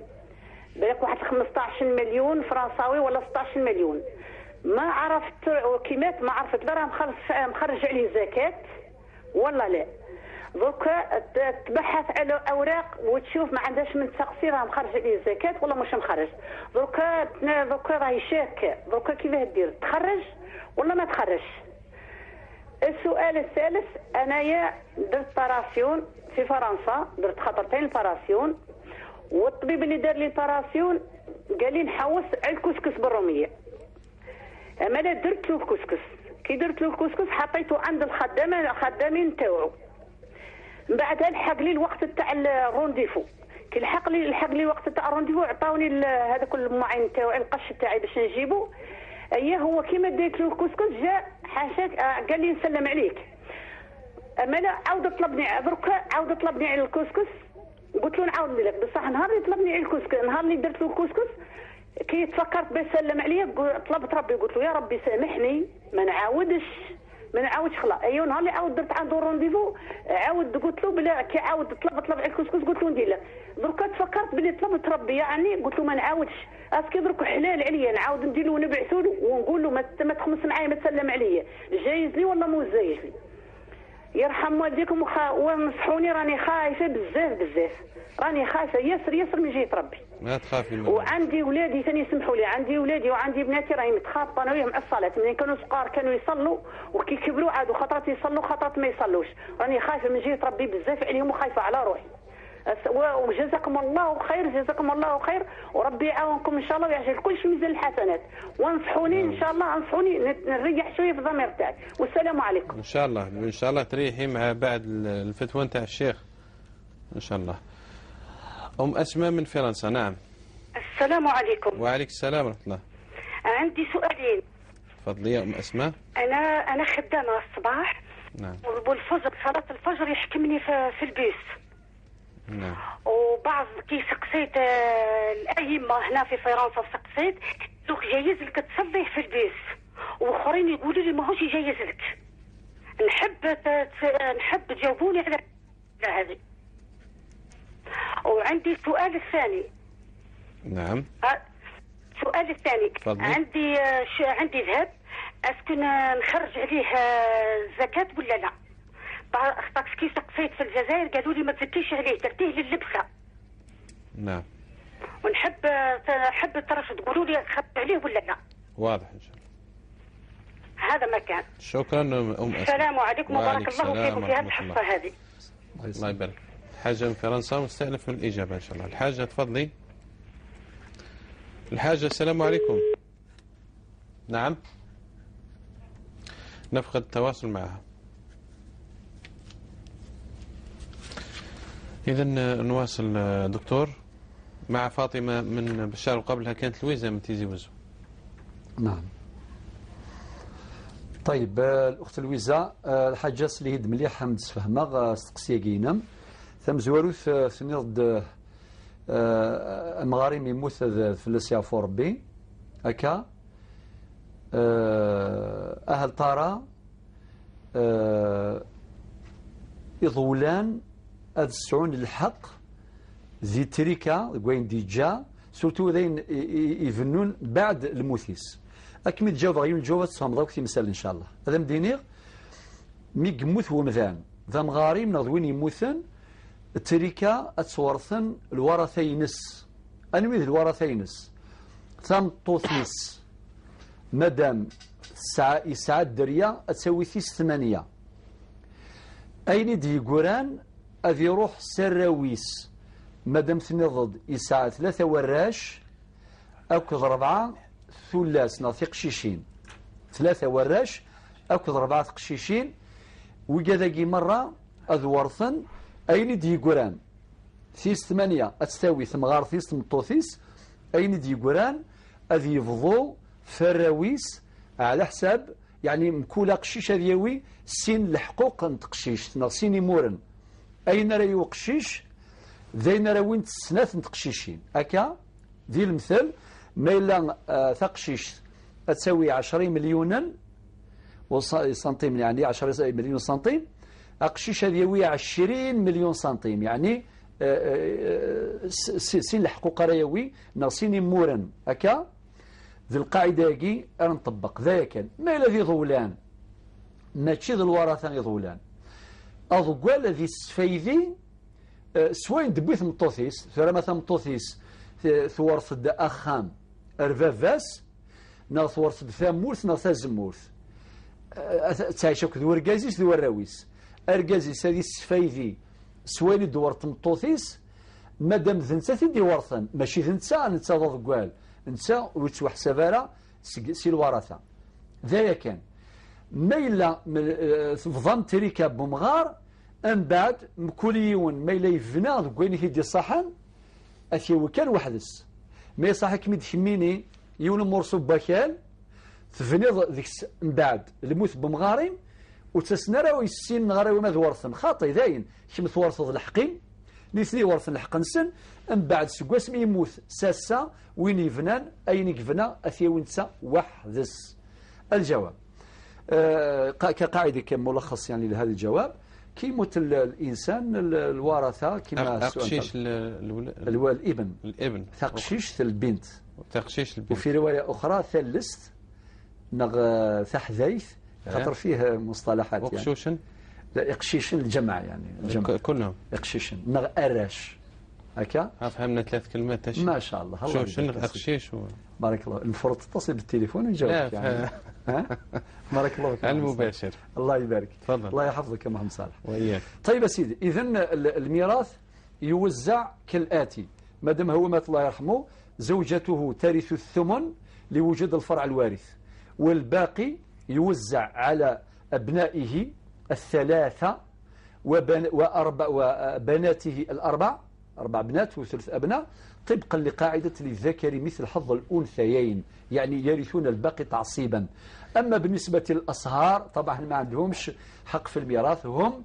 بالك واحد 15 مليون فرنساوي ولا 16 مليون، ما عرفت كيمات، ما عرفت لا راه مخرج عليه زكاة ولا لا. دوكا تبحث على اوراق وتشوف ما عندهاش من تقصير راه مخرج عليه زكاة ولا مش مخرج. دوكا راهي شاكه، دوكا كيفاه دير، تخرج ولا ما تخرج؟ السؤال الثالث، انايا درت باراسيون في فرنسا، درت خطرتين الباراسيون، والطبيب اللي دار لي باراسيون قال لي نحوس على الكسكس بالروميه. اما لا درت له الكسكس، كي درت له الكسكس حطيته عند الخدامين تاعو. من بعدها لحق لي الوقت تاع الرونديفو، كي لحق لي الوقت تاع الرونديفو عطاوني هذاك المعين تاعي القش تاعي باش نجيبه. هو كيما ديت له الكسكس جاء حاشاك قال لي نسلم عليك. اما لا عاود طلبني درك، عاود طلبني على الكسكس، قلت له نعاود لك بصح نهار اللي طلبني على الكسكس، نهار اللي درت له الكسكس كي تفكرت بيسلم عليا طلبت ربي، قلت له يا ربي سامحني ما نعاودش خلاص. ايوا نهار اللي عاود درت عنده رونديفو عاود قلت له بلا كي عاود طلب على الكسكس قلت له ندير له. درك تفكرت بلي طلبت ربي يعني قلت له ما نعاودش، اسكي درك حلال عليا نعاود ندير له ونبعثوا له ونقول له ما تخمس معايا ما تسلم عليا، جايز لي ولا مو جايز لي. يرحم والديكم ونصحوني، راني خايفه بزاف راني خايفه ياسر من جهه ربي. ما تخافي. وعندي ولادي ثاني يسمحوا لي، عندي ولادي وعندي بناتي راهي متخابطه انا وياهم على الصلاه. ملي كانوا صغار كانوا يصلوا، وكي كبروا عادوا خطرات يصلوا خطرات ما يصلوش. راني خايفه من جهه ربي بزاف عليهم وخايفه على روحي. وجزاكم الله خير، جزاكم الله خير، وربي يعاونكم ان شاء الله ويعجل كل شيء ميزان الحسنات. وانصحوني ان شاء الله، انصحوني نريح شويه في الضمير تاعي. والسلام عليكم. ان شاء الله تريحي مع بعد الفتوى نتاع الشيخ ان شاء الله. أسماء من فرنسا. نعم. السلام عليكم. وعليك السلام ورحمة الله. عندي سؤالين. تفضلي يا أسماء. أنا خدامة الصباح. نعم. والفجر صلاة الفجر يحكمني في البيس. نعم. وبعض كي سقسيت الأئمة هنا في فرنسا سقسيت دوك جايز لك تصلي في البيس، واخرين يقولوا لي ماهوش يجيز لك. نحب تجاوبوني على هذه. وعندي السؤال الثاني. نعم. السؤال الثاني فضلي. عندي ذهب، اسكو نخرج عليه زكاة ولا لا؟ خاطر كي سقسيت في الجزائر قالوا لي ما تزكيش عليه، درتيه لللبسة. نعم. ونحب تقولوا لي نخرج عليه ولا لا؟ واضح ان شاء الله. هذا ما كان. شكرا أسماء. السلام عليكم وبارك الله فيكم في هذه الحصة هذه. الله يبارك. الحاجة من فرنسا ونستأنف من الإجابة إن شاء الله. الحاجة تفضلي. الحاجة السلام عليكم. نعم. نفقد التواصل معها. إذا نواصل دكتور مع فاطمة من بشار، وقبلها كانت لويزة من تيزي وزو. نعم. طيب الأخت لويزة، الحاجة اللي هي مليح حمد فهمها استقسيا كينام ثم زواروث ثنيض المغارم يموت في الاسيا فوربي هكا أهل طارا يضولان السعون الحق ذي تريكا وين ديجا سورتو ذين يفنون بعد الموثيس أكمل جاوب غيون جواب تصامضاو كثير مسألة إن شاء الله. هذا مدينيغ ميق موث ومذان ذا مغارم نضوين يموثن التريكا أتصورثن الورثينس. أنويذ الورثينس ثم طوثيس مدام ساعة دريا أتسوي ثيس 8 أين دي قران أذي يروح سراويس مدام ثنضد يساعة 3 وراش أكد 4 ثلاث ناثق قشيشين 3 وراش أكد 4 قشيشين وكذاكي مرة أذورثن أين دي قران ثيس 8 أتستوي ثمغار ثيس مطوثيس أين دي قران أذي يفضو فراويس على حساب يعني مكولا قشيش دياوي سين الحقوق نتقشيش سين يمورن أين رايو قشيش ذين راوين تسناث نتقشيشين أكا ذي المثل ما إلا ثقشيش تسوي 10 مليونا سنتيم يعني 10 مليون سنتيم أقشيش دياوي 20 مليون سنتيم يعني سين الحقوق رايوي ناصين يمورن أكا ذي القاعدة يجي أنا نطبق ذا كان ما إلا ذي ضولان ماشي ذي الورثة يضولان أضقال ذي السفيذي سوين دبيث مطوثيس ثورة مثلا مطوثيس ثورث دا أخام أرفافاس نا ثورث ثامورث نا ثازمورث تعيشوك ذو رقازيس ذو الراويس أرقازيس هذه السفيذي سوين دورت مطوثيس مادام ذنسا ثدي ورثا ماشي ذنسا نتا ضقال نتا ويتسوى حسابارا سي الورثة ذا كان ما إلا فضان تريكا بمغار أم بعد مكوليون ما إلا يفنا ذكوين يدي الصحن أثيو كان وحدس ما يصحك كمي تحميني يون مرسو باكال تفنيض ذيك من بعد الموت بمغارين وتسنرا ويسين غاري وما ذورثن خاطي ذاين كم ثورث الحقين نثني ورث الحق نسن أم بعد سكواس مي يموت ساسا وين يفنان أين يفنا أثيو نتا وحدس. الجواب كقاعدة كملخص يعني لهذا الجواب كي يموت الإنسان الورثة كما تقشيش الابن تقشيش البنت تقشيش البنت وفي رواية أخرى ثلث نغ ثحذيث خاطر فيه مصطلحات وقشوشن لا إقشيشن الجمع يعني الجمع كلهم إقشيشن نغ أراش هكا فهمنا 3 كلمات ما شاء الله. شو شنو أقشيش بارك الله. المفروض تتصل بالتليفون ويجاوبك يعني. ها بارك الله فيك المباشر. الله يبارك. تفضل. الله يحفظك يا محمد صالح. وإياك. طيب يا سيدي، إذن الميراث يوزع كالآتي: ما دام هو مات الله يرحمه زوجته ترث الثمن لوجود الفرع الوارث، والباقي يوزع على أبنائه الثلاثة وبناته الأربع 4 بنات و3 أبناء، طبقا لقاعدة للذكر مثل حظ الأنثيين، يعني يرثون الباقي تعصيبا. أما بالنسبة للأصهار طبعا ما عندهمش حق في الميراث، هم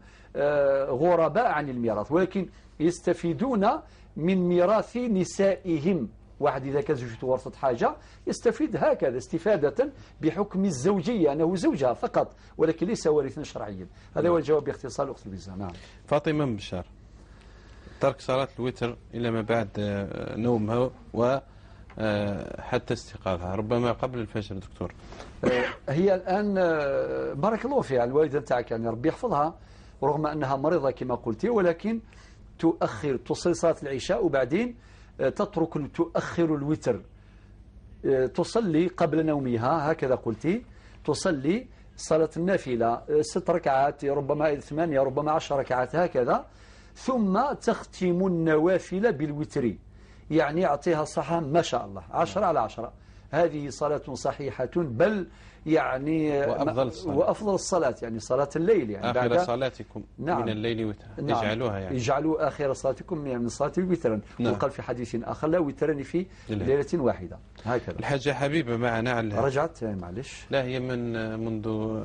غرباء عن الميراث، ولكن يستفيدون من ميراث نسائهم. واحد إذا كان زوجته ورثت حاجة يستفيد هكذا استفادة بحكم الزوجية، أنه زوجها فقط ولكن ليس وارثا شرعيا. هذا هو الجواب باختصار أخت البزة. نعم. فاطمة بن بشار: ترك صلاة الوتر إلى ما بعد نومها وحتى استيقاظها، ربما قبل الفجر. دكتور، هي الآن بارك الله فيها الوالدة نتاعك، يعني ربي يحفظها، رغم أنها مريضة كما قلتي، ولكن تصلي صلاة العشاء وبعدين تؤخر الوتر، تصلي قبل نومها هكذا قلتي، تصلي صلاة النافلة 6 ركعات، ربما 8 ربما 10 ركعات هكذا، ثم تختم النوافل بالوتر، يعني يعطيها الصحة ما شاء الله 10 على 10. هذه صلاة صحيحة، بل يعني وأفضل الصلاة يعني صلاة الليل، يعني آخر صلاتكم نعم. من الليل وترا. نعم. اجعلوها يعني اجعلوا آخر صلاتكم من الصلاة وترا. نعم. وقال في حديث آخر: لا وتران في ليلة واحدة. هكذا. الحاجة حبيبة معنا على رجعت معلش. لا، هي منذ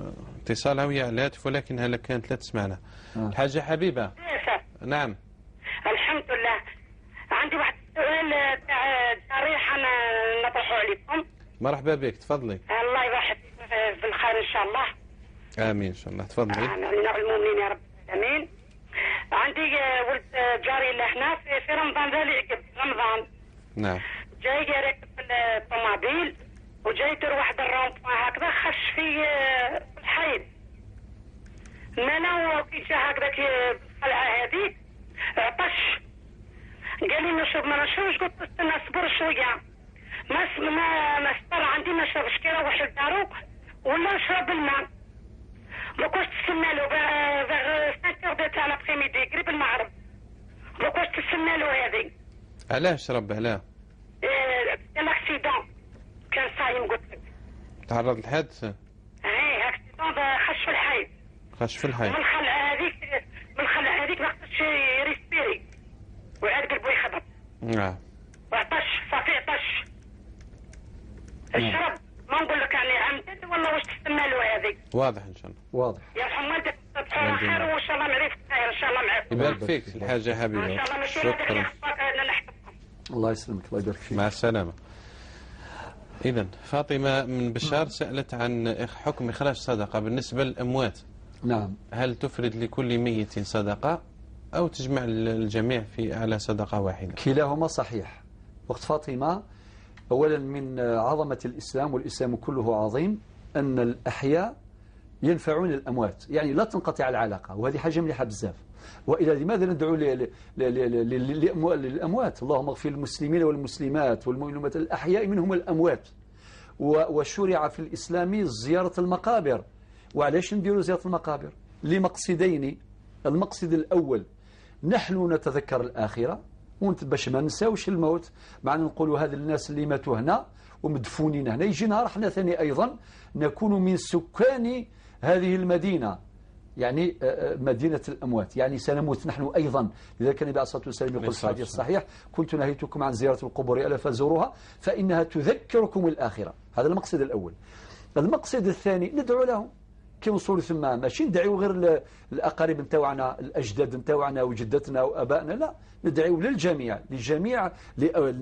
اتصالها ويا الهاتف، ولكنها كانت لا تسمعنا. الحاجة حبيبة. نعم. الحمد لله. عندي واحد السؤال تاع صريح انا نطرحه عليكم. مرحبا بك، تفضلي. الله يبارك بالخير ان شاء الله. امين ان شاء الله. تفضلي. المؤمنين يا رب العالمين. عندي ولد جاري لهنا في رمضان ذا اللي عقب رمضان. نعم. جاي راكب الطوموبيل وجاي يدير واحد الرومب هكذا، خش في الحيط. مالا كي جا هكذاك القلعه هذيك عطش، قال لي نشرب ما نشربش، قلت استنى اصبر شويه، ما استر عندي ما نشربش، كي نروح لدارو ولا نشرب الماء. ما كنتش تسنى له فيغ 5 تاع لابخيميدي قريب المغرب، ما كنتش تسنى له هذه. علاش شرب؟ علاه؟ الاكسيدون، كان صايم قلت لك. تعرض للحادثة؟ ايه اكسيدون، خش في الحي. خش في الحي. من الخلعه هذيك ما قدرش يريسبيري وعاد قلبو يخبط. نعم. وعطش صافي عطش. الشرب ما نقول لك يعني عمدت ولا واش تستنى له هذيك. واضح ان شاء الله. واضح. يا حماد تصبحوا خير وان شاء الله معرفة خير ان شاء الله معكم. يبارك فيك الحاجة حبيبي. ان شاء الله ماشي هذا اللي نحبكم. الله يسلمك، الله يبارك فيك. مع السلامة. إذن فاطمة من بشار سألت عن حكم إخراج صدقة بالنسبة للأموات. نعم. هل تفرد لكل ميت صدقة أو تجمع الجميع على صدقة واحدة؟ كلاهما صحيح. وقت فاطمة، أولا من عظمة الإسلام، والإسلام كله عظيم، أن الأحياء ينفعون الأموات، يعني لا تنقطع العلاقة، وهذه حاجة مليحة بزاف. وإلى لماذا ندعو للأموات؟ اللهم اغفر للمسلمين والمسلمات والمؤمنات الأحياء منهم الأموات. وشرع في الإسلام زيارة المقابر. وعلاش نديروا زيارة المقابر؟ لمقصدين. المقصد الأول، نحن نتذكر الآخرة باش ما نساوش الموت، معنا نقولوا هذا الناس اللي ماتوا هنا ومدفونين هنا، يجي نهار احنا ثاني أيضا نكون من سكان هذه المدينة، يعني مدينة الأموات، يعني سنموت نحن أيضا. لذلك النبي عليه الصلاة والسلام يقول في الحديث الصحيح: كنت نهيتكم عن زيارة القبور ألا فزوروها فإنها تذكركم الآخرة. هذا المقصد الأول. المقصد الثاني، ندعو لهم كي نوصلوا ثم، ماشي ندعيو غير الأقارب نتاوعنا، الأجداد نتاوعنا وجدتنا وأبائنا، لا، ندعيو للجميع،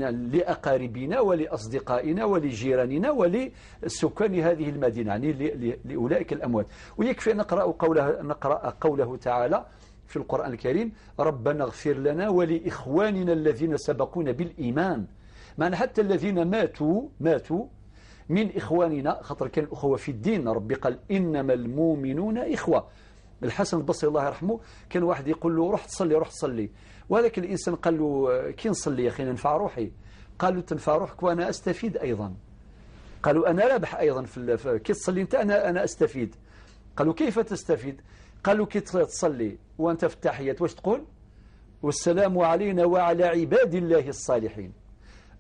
لأقاربنا ولأصدقائنا ولجيراننا ولسكان هذه المدينة، يعني لأولئك الأموات. ويكفي أن نقرأ قوله تعالى في القرآن الكريم: ربنا اغفر لنا ولإخواننا الذين سبقونا بالإيمان. معنى حتى الذين ماتوا من إخواننا، خاطر كان الأخوة في الدين، ربي قال إنما المؤمنون إخوة، الحسن البصري الله يرحمه كان واحد يقول له روح تصلي روح تصلي، وهذاك الإنسان قال له كي نصلي يا أخي ننفع روحي؟ قال له تنفع روحك وأنا أستفيد أيضا. قالوا أنا رابح أيضا كي تصلي أنت أنا أستفيد. قالوا كيف تستفيد؟ قالوا كي تصلي وأنت في التحيات واش تقول؟ والسلام علينا وعلى عباد الله الصالحين.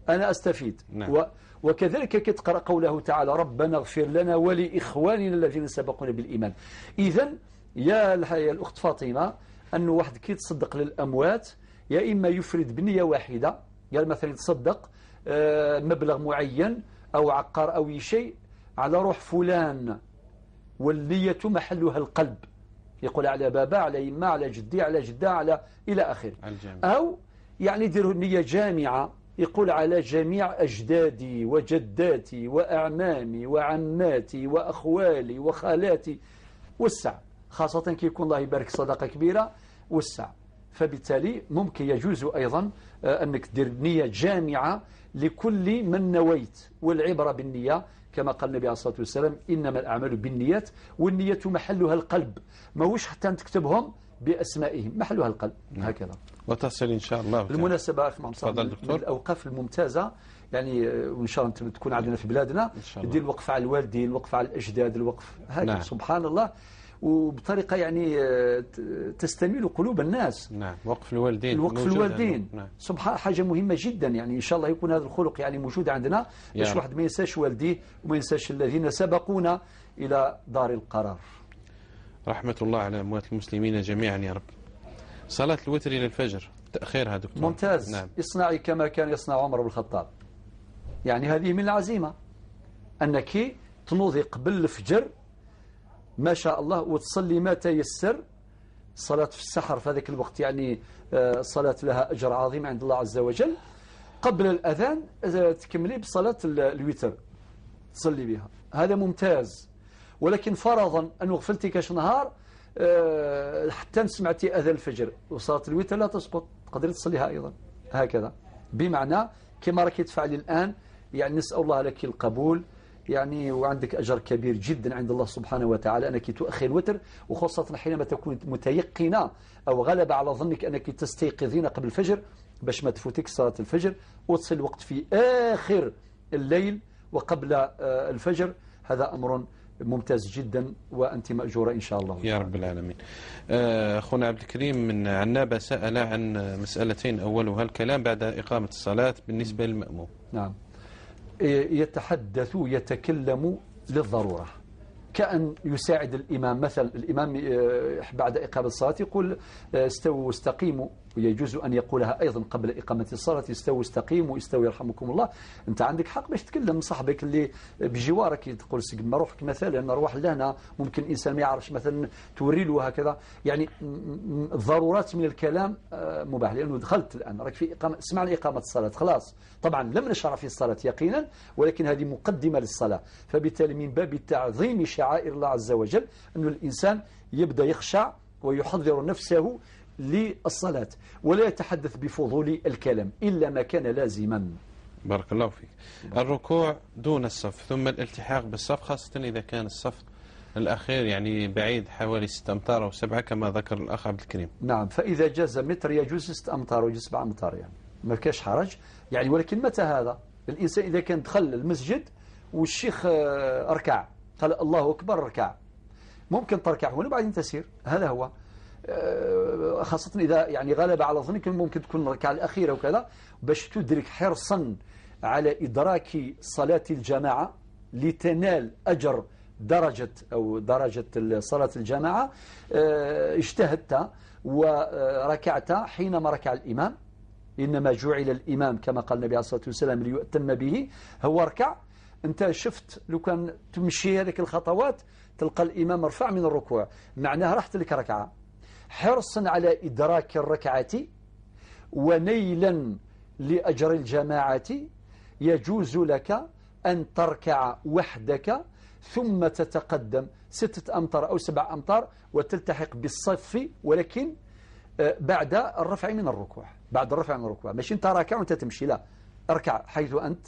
أنا أستفيد. نعم. وكذلك كي تقرأ قوله تعالى ربنا اغفر لنا ولإخواننا الذين سبقونا بالإيمان. إذن يا الأخت فاطمة أنه واحد كي تصدق للأموات يا إما يفرد بنية واحدة، قال مثلا يتصدق مبلغ معين أو عقار أو شيء على روح فلان، والنية محلها القلب، يقول على بابا على إما على جدي على جدة على إلى آخره. أو يعني يدير نية جامعة، يقول على جميع أجدادي وجداتي وأعمامي وعماتي وأخوالي وخالاتي، وسع، خاصة كي يكون الله يبارك صدقة كبيرة وسع. فبالتالي ممكن يجوز أيضا أنك تدير نية جامعة لكل من نويت، والعبرة بالنية كما قال النبي عليه الصلاة والسلام إنما الأعمال بالنيات، والنية محلها القلب، ما هوش حتى تكتبهم بأسمائهم، محلها القلب. هكذا وتصل إن شاء الله. بالمناسبة أخي محمد من الأوقاف الممتازة يعني، وإن شاء الله تكون عندنا في بلادنا، دير الوقف على الوالدين، الوقف على الأجداد، الوقف هكذا. نعم. سبحان الله، وبطريقة يعني تستميل قلوب الناس. نعم. وقف الوالدين، الوقف الوالدين. نعم. سبحان حاجة مهمة جدا يعني، إن شاء الله يكون هذا الخلق يعني موجود عندنا، باش واحد ما ينساش والديه وما ينساش الذين سبقونا إلى دار القرار. رحمة الله على أموات المسلمين جميعا يا رب. صلاة الوتر إلى الفجر تأخيرها دكتور. ممتاز. نعم. اصنعي كما كان يصنع عمر بن الخطاب، يعني هذه من العزيمة أنك تنوضي قبل الفجر ما شاء الله وتصلي ما تيسر. صلاة في السحر في هذاك الوقت يعني صلاة لها أجر عظيم عند الله عز وجل. قبل الأذان تكملي بصلاة الوتر تصلي بها، هذا ممتاز. ولكن فرضا أن غفلتي كاش نهار حتى سمعتي أذان الفجر وصلاة الوتر لا تسقط، تقدري تصليها أيضا هكذا، بمعنى كما راكي تفعلي الآن. يعني نسأل الله لك القبول يعني، وعندك أجر كبير جدا عند الله سبحانه وتعالى أنك تؤخر الوتر، وخاصة حينما تكون متيقنة أو غلب على ظنك أنك تستيقظين قبل الفجر باش ما تفوتك صلاة الفجر، وتصل الوقت في آخر الليل وقبل الفجر. هذا أمر ممتاز جدا وأنت مأجورة إن شاء الله يا رب العالمين. أخونا عبد الكريم من عنابة سأل عن مسألتين، أولها الكلام بعد إقامة الصلاة بالنسبة للمأموم. نعم. يتكلم للضرورة، كأن يساعد الإمام. مثلا الإمام بعد إقامة الصلاة يقول استووا واستقيموا، ويجوز أن يقولها أيضا قبل إقامة الصلاة استووا واستقيموا استووا يرحمكم الله. أنت عندك حق باش تكلم صاحبك اللي بجوارك، تقول سقم روحك مثلا، روح لهنا، ممكن إنسان ما يعرفش مثلا توري له هكذا. يعني الضرورات من الكلام مباح، لأنه دخلت الآن راك في إقامة، سمعنا إقامة الصلاة خلاص. طبعا لم نشرع في الصلاة يقينا، ولكن هذه مقدمة للصلاة. فبالتالي من باب تعظيم شعائر الله عز وجل أن الإنسان يبدأ يخشع ويحضر نفسه للصلاة، ولا يتحدث بفضول الكلام إلا ما كان لازما. بارك الله فيك. الركوع دون الصف ثم الالتحاق بالصف، خاصة إذا كان الصف الأخير يعني بعيد حوالي 6 أمتار أو 7 كما ذكر الأخ عبد الكريم. نعم. فإذا جاز متر يجوز 6 أمتار ويجوز 7 أمتار، يعني ما كاش حرج يعني. ولكن متى هذا؟ الإنسان إذا كان دخل المسجد والشيخ ركع قال الله أكبر ركع، ممكن تركع هنا وبعدين تسير، هذا هو. خاصة إذا يعني غلب على ظنك ممكن تكون الركعة الأخيرة وكذا، باش تدرك حرصا على إدراك صلاة الجماعة لتنال أجر درجة صلاة الجماعة. اجتهدت وركعت حينما ركع الإمام، إنما جعل الإمام كما قال النبي عليه الصلاة والسلام ليؤتم به، هو ركع. أنت شفت لو كان تمشي هذيك الخطوات تلقى الإمام رفع من الركوع، معناها رحت لك ركعة. حرصا على إدراك الركعة ونيلا لأجر الجماعة يجوز لك أن تركع وحدك ثم تتقدم 6 أمتار أو 7 أمتار وتلتحق بالصف، ولكن بعد الرفع من الركوع. بعد الرفع من الركوع، ماشي انت راكع وانت تمشي، لا، اركع حيث أنت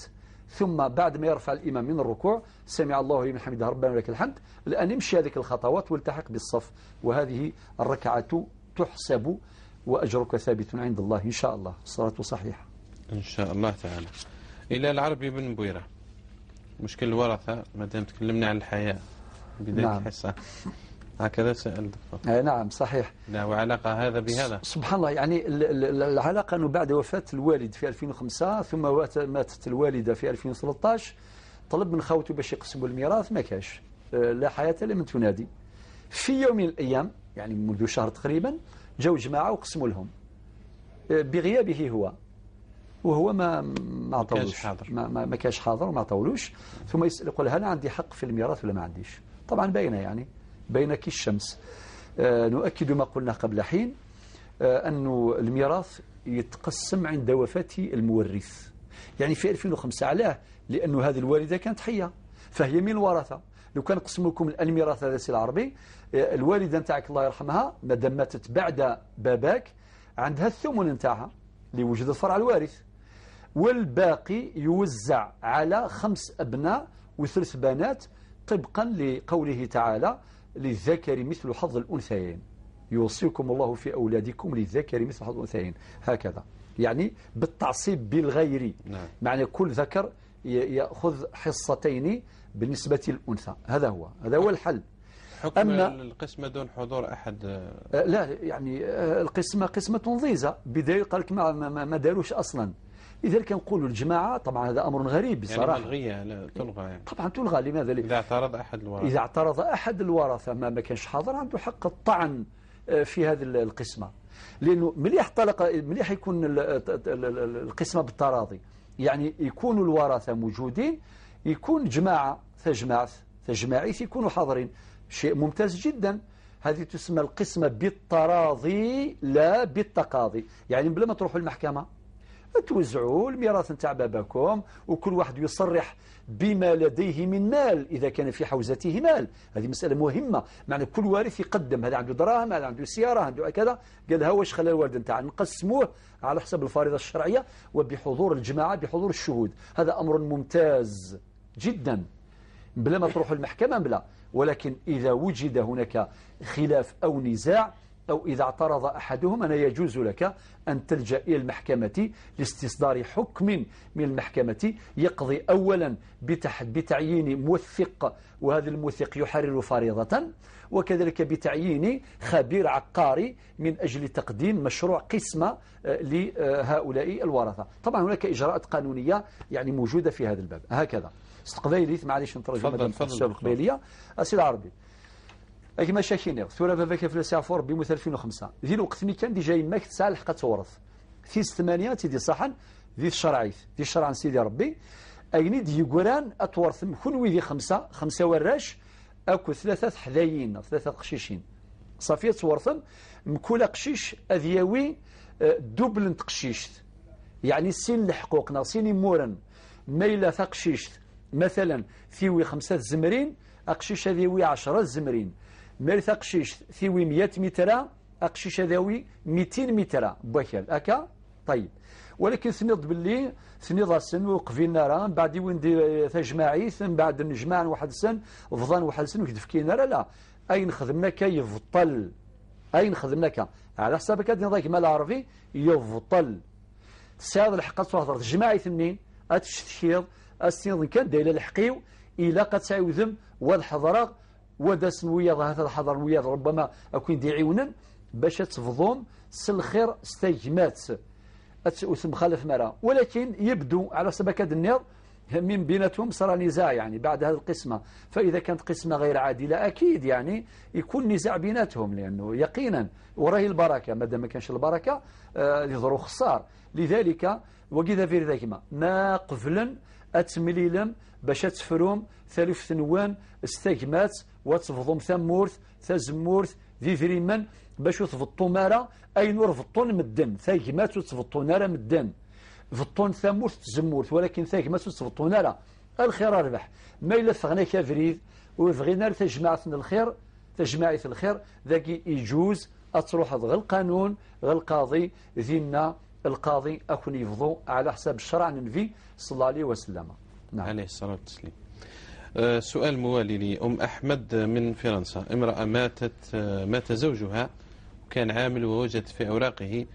ثم بعد ما يرفع الإمام من الركوع سمع الله لمن حمده ربنا ولك الحمد، الآن يمشي هذه الخطوات والتحق بالصف، وهذه الركعة تحسب وأجرك ثابت عند الله إن شاء الله. الصلاة صحيحة إن شاء الله تعالى. إلى العربي بن بويرة، مشكل الورثة ما دام تكلمنا عن الحياة بداية نعم. الحصة، هكذا سأل دكتور. نعم صحيح. لا وعلاقة هذا بهذا؟ سبحان الله، يعني العلاقة أنه بعد وفاة الوالد في 2005 ثم ماتت الوالدة في 2013 طلب من خوته باش يقسموا الميراث، ما كاش، لا حياة لمن تنادي. في يوم من الأيام يعني منذ شهر تقريبا جاءوا جماعة وقسموا لهم بغيابه هو، وهو ما عطولوش، ما كاش حاضر وما عطولوش. ثم يسأل يقول هل عندي حق في الميراث ولا ما عنديش؟ طبعا باينه، يعني بين كالشمس. نؤكد ما قلنا قبل حين، أنه الميراث يتقسم عند وفاة المورث. يعني في 2005 علاه؟ لأنه هذه الوالدة كانت حية فهي من الورثة. لو كان قسم لكم الميراث هذا سي العربي، الوالدة نتاعك الله يرحمها مادام ماتت بعد باباك عندها الثمن نتاعها لوجود الفرع الوارث، والباقي يوزع على 5 أبناء و3 بنات طبقا لقوله تعالى للذكر مثل حظ الأنثيين، يوصيكم الله في أولادكم للذكر مثل حظ الأنثيين، هكذا يعني بالتعصيب بالغير. نعم. معنى كل ذكر يأخذ حصتين بالنسبة للأنثى، هذا هو الحل. حكم أما القسمة دون حضور أحد؟ لا، يعني القسمة قسمة ضيزة، بداية قال لك ما داروش أصلا. لذلك نقول الجماعة، طبعا هذا أمر غريب بصراحة، يعني ملغية، لا تلغى يعني. طبعا تلغى. لماذا؟ إذا اعترض أحد الورثة، إذا اعترض أحد الورثة ما كانش حاضر عنده حق الطعن في هذه القسمة، لأنه مليح يكون القسمة بالتراضي، يعني يكون الورثة موجودين، يكون جماعة تجماعيث يكونوا حاضرين، شيء ممتاز جدا. هذه تسمى القسمة بالتراضي لا بالتقاضي، يعني بلا ما تروحوا المحكمة توزعوا الميراث نتاع باباكم وكل واحد يصرح بما لديه من مال إذا كان في حوزته مال. هذه مسألة مهمة، معنى كل وارث يقدم هذا عنده دراهم، هذا عنده سيارة، عنده كذا، قال ها واش خلى الوالد نتاعنا، نقسموه على حسب الفريضة الشرعية وبحضور الجماعة بحضور الشهود. هذا أمر ممتاز جدا بلا ما تروح المحكمة بلا. ولكن إذا وجد هناك خلاف أو نزاع أو إذا اعترض أحدهم أنا يجوز لك أن تلجأ إلى المحكمة لاستصدار حكم من المحكمة يقضي أولا بتعيين موثق، وهذا الموثق يحرر فريضة، وكذلك بتعيين خبير عقاري من أجل تقديم مشروع قسمة لهؤلاء الورثة. طبعا هناك إجراءات قانونية يعني موجودة في هذا الباب. هكذا استقبالي معليش نترجم السؤال القبيلية أسئلة عربي أكي مشاكين ثورة باباك في السافور بمثل 2005 ذي الوقت اللي كان دي جاي ماك تسعى لحقة تورث في 8 تيدي صحن ذي الشرعيث ذي الشرع سيدي ربي أين دي يقران أتورث كل ذي 5 وراش أكو 3 حذايين 3 قشيشين صافية تورثم مكول قشيش أذياوي دوبل تقشيش، يعني سين الحقوقنا سين مورن ميلة تقشيش مثلا ثيوي 5 زمرين أقشيش ذيوي 10 زمرين، ميلة قشيش ثيوي 100 متر أقشيش ذيوي 200 متر بوكال أكا. طيب ولكن ثنيض باللي ثنيض السن وقفين نارا بعد وندي تجماعي ثم بعد نجمع واحد سن فضان واحد سن وكتفكي نارا لا أين خدمناك يفطل أين خدمناك على حسابك هذا نضيك مال عربي يفطل ساد الحق تصهر تجماعي ثمنين أتشتخيض السنظ كان دايلا الحقيو إلا قد تعوذم والحضراء وداسن وياض هذا الحضر وياض ربما أكون دي عيونا باش تفضوم سلخير استجمات أتسم خالف مرة، ولكن يبدو على سبكة النير من بيناتهم صار نزاع يعني بعد هذه القسمة. فإذا كانت قسمة غير عادلة أكيد يعني يكون نزاع بيناتهم، لأنه يقينا وراهي البركة مادام ما كانش البركة يظهروا خسار. لذلك وكذا في ذلك ما قفلا أتمليلم باش تفروم ثالث ثنوان استجمات وتفضم ثمورث ثزمورث ذي ذريمن باش تفضطوا مارا أي نور فطون مدن ثاجمات وتفضطوا نارا مدن فطون ثمورث تزمورث، ولكن ثاجمات وتفضطوا نارا الخير ربح ما إلا ثغنا كافريد وفغينا تجمعتنا الخير تجمعت الخير ذاكي يجوز أتروح غير القانون غير القاضي ذينا القاضي أكون يفضو على حساب الشرع النبي صلى الله عليه وسلم. نعم. عليه الصلاة والتسليم. سؤال موالي لأم أحمد من فرنسا. امرأة مات زوجها وكان عامل ووجد في أوراقه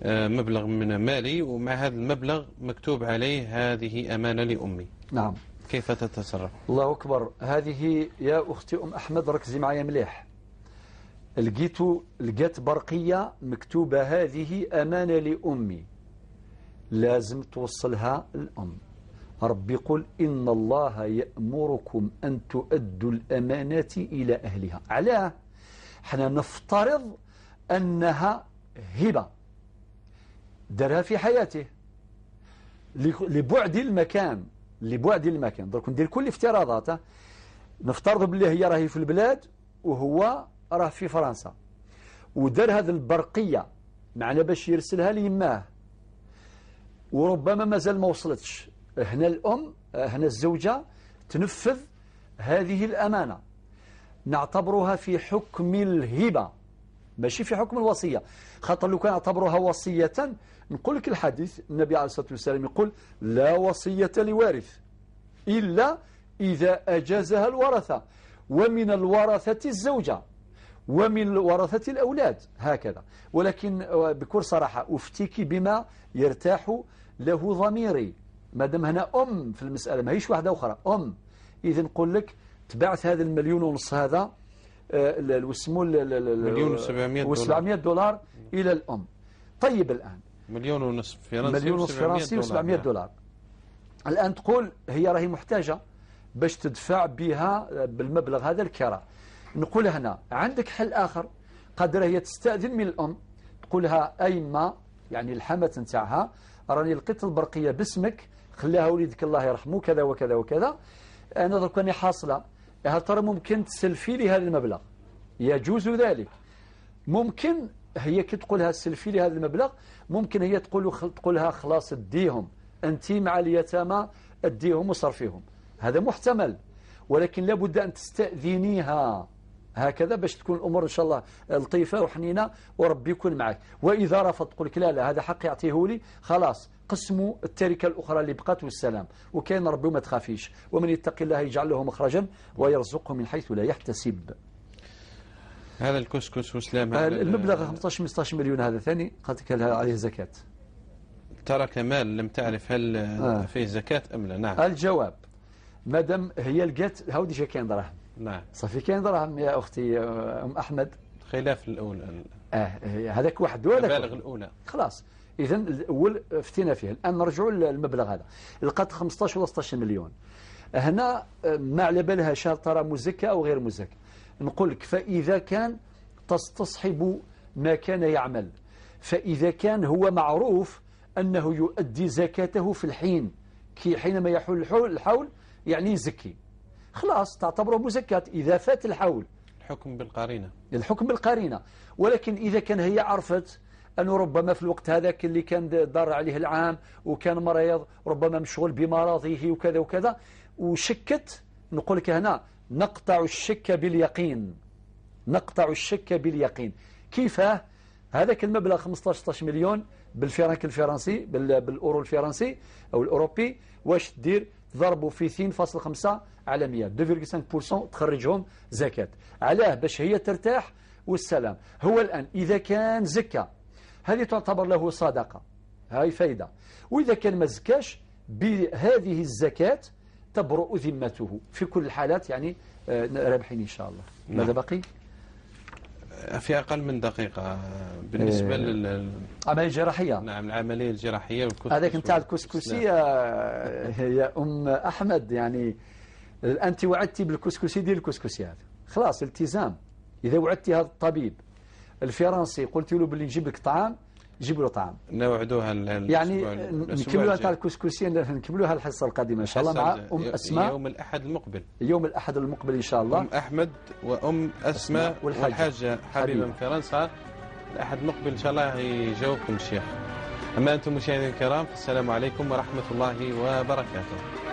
مبلغ من مالي، ومع هذا المبلغ مكتوب عليه هذه أمانة لأمي. نعم. كيف تتصرف؟ الله أكبر. هذه يا أختي أم أحمد ركزي معايا مليح. لقيت برقية مكتوبة هذه أمانة لأمي، لازم توصلها الأم. ربي يقول إن الله يأمركم أن تؤدوا الأمانات إلى أهلها. علاه؟ احنا نفترض أنها هبة درها في حياته لبعد المكان درك ندير كل افتراضاته. نفترض بالله هي راهي في البلاد وهو راه في فرنسا، ودار هذه البرقية معنا باش يرسلها ليماه، وربما مازال ما وصلتش. هنا الأم، هنا الزوجة تنفذ هذه الأمانة، نعتبرها في حكم الهبة ماشي في حكم الوصية. خاطر لو كان نعتبرها وصية نقول لك الحديث النبي عليه الصلاة والسلام يقول لا وصية لوارث إلا إذا أجازها الورثة، ومن الورثة الزوجة، ومن ورثة الأولاد، هكذا. ولكن بكل صراحة أفتيك بما يرتاح له ضميري، مادام هنا أم في المسألة ما هيش واحدة أخرى، أم. إذا نقول لك تبعث هذا $1,500,000 هذا واسمه $1,700,000 إلى الأم. طيب الآن $1,500,000 فرنسي $1,700,000. الآن تقول هي راهي محتاجة باش تدفع بها بالمبلغ هذا الكراء. نقول هنا عندك حل آخر، قادرة هي تستأذن من الأم، تقولها أيما يعني الحمة نتاعها راني لقيت البرقية باسمك، خليها وليدك الله يرحمه كذا وكذا وكذا، أنا درك راني حاصلة، هل ترى ممكن تسلفي لي هذا المبلغ؟ يجوز ذلك. ممكن هي كي تقولها تسلفي لي هذا المبلغ، ممكن هي تقولها خلاص اديهم أنت مع اليتامى، اديهم وصرفيهم، هذا محتمل. ولكن لابد أن تستأذنيها هكذا باش تكون الأمور إن شاء الله لطيفة وحنينة وربي يكون معك. وإذا رفض تقول لك لا لا هذا حق يعطيه لي، خلاص قسموا التركة الأخرى اللي بقات والسلام، وكان ربي ما تخافيش، ومن يتق الله يجعل له مخرجا ويرزقه من حيث لا يحتسب. هذا الكسكس وسلام المبلغ 15 مليون هذا ثاني قالت لك عليه زكاة. ترك مال لم تعرف هل فيه زكاة أم لا؟ نعم. الجواب مادام هي لقات هاودي جا كاين دراهم. نعم. صافي كاين دراهم يا أختي أم أحمد. خلاف الأولى. هذاك واحد ولا المبالغ الأولى. خلاص. إذا الأول فتينا فيه. الآن نرجعوا للمبلغ هذا. لقات 15 ولا 16 مليون. هنا ما على بالها شهر ترى مزكى أو غير مزكى. نقول لك فإذا كان تستصحب ما كان يعمل، فإذا كان هو معروف أنه يؤدي زكاته في الحين، كي حينما يحول الحول يعني يزكي، خلاص تعتبره مزكاة إذا فات الحول. الحكم بالقرينة. ولكن إذا كان هي عرفت أنه ربما في الوقت هذاك اللي كان دار عليه العام وكان مريض، ربما مشغول بمراضه وكذا وكذا، وشكت، نقول لك هنا نقطع الشك باليقين. نقطع الشك باليقين. كيف هذاك المبلغ 15 مليون بالفرنك الفرنسي بالأورو الفرنسي أو الأوروبي، واش تدير؟ ضربوا في 2.5 على 100 2.5% تخرجهم زكاة. علاه؟ باش هي ترتاح والسلام. هو الآن إذا كان زكاة هذه تعتبر له صدقة، هاي فايدة. وإذا كان ما زكاش بهذه الزكاة تبرؤ ذمته في كل الحالات، يعني رابحين إن شاء الله. ماذا بقي؟ في أقل من دقيقة بالنسبة للعملية الجراحية. نعم، العملية الجراحية هذاك نتاع الكسكسي يا أم أحمد، يعني أنت وعدتي بالكسكسي ديال الكسكسي هذا، خلاص التزام. إذا وعدتي هذا الطبيب الفرنسي قلت له باللي نجيب لك طعام، جيب له طعام. نوعدوها يعني نكملوها تاع الكسكسي، نكملوها الحصة القادمة إن شاء الله مع أم أسماء يوم الأحد المقبل. يوم الأحد المقبل إن شاء الله. أم أحمد وأم أسماء والحاجة حبيبة من فرنسا. الأحد المقبل إن شاء الله يجاوبكم الشيخ. أما أنتم مشاهدينا الكرام، السلام عليكم ورحمة الله وبركاته.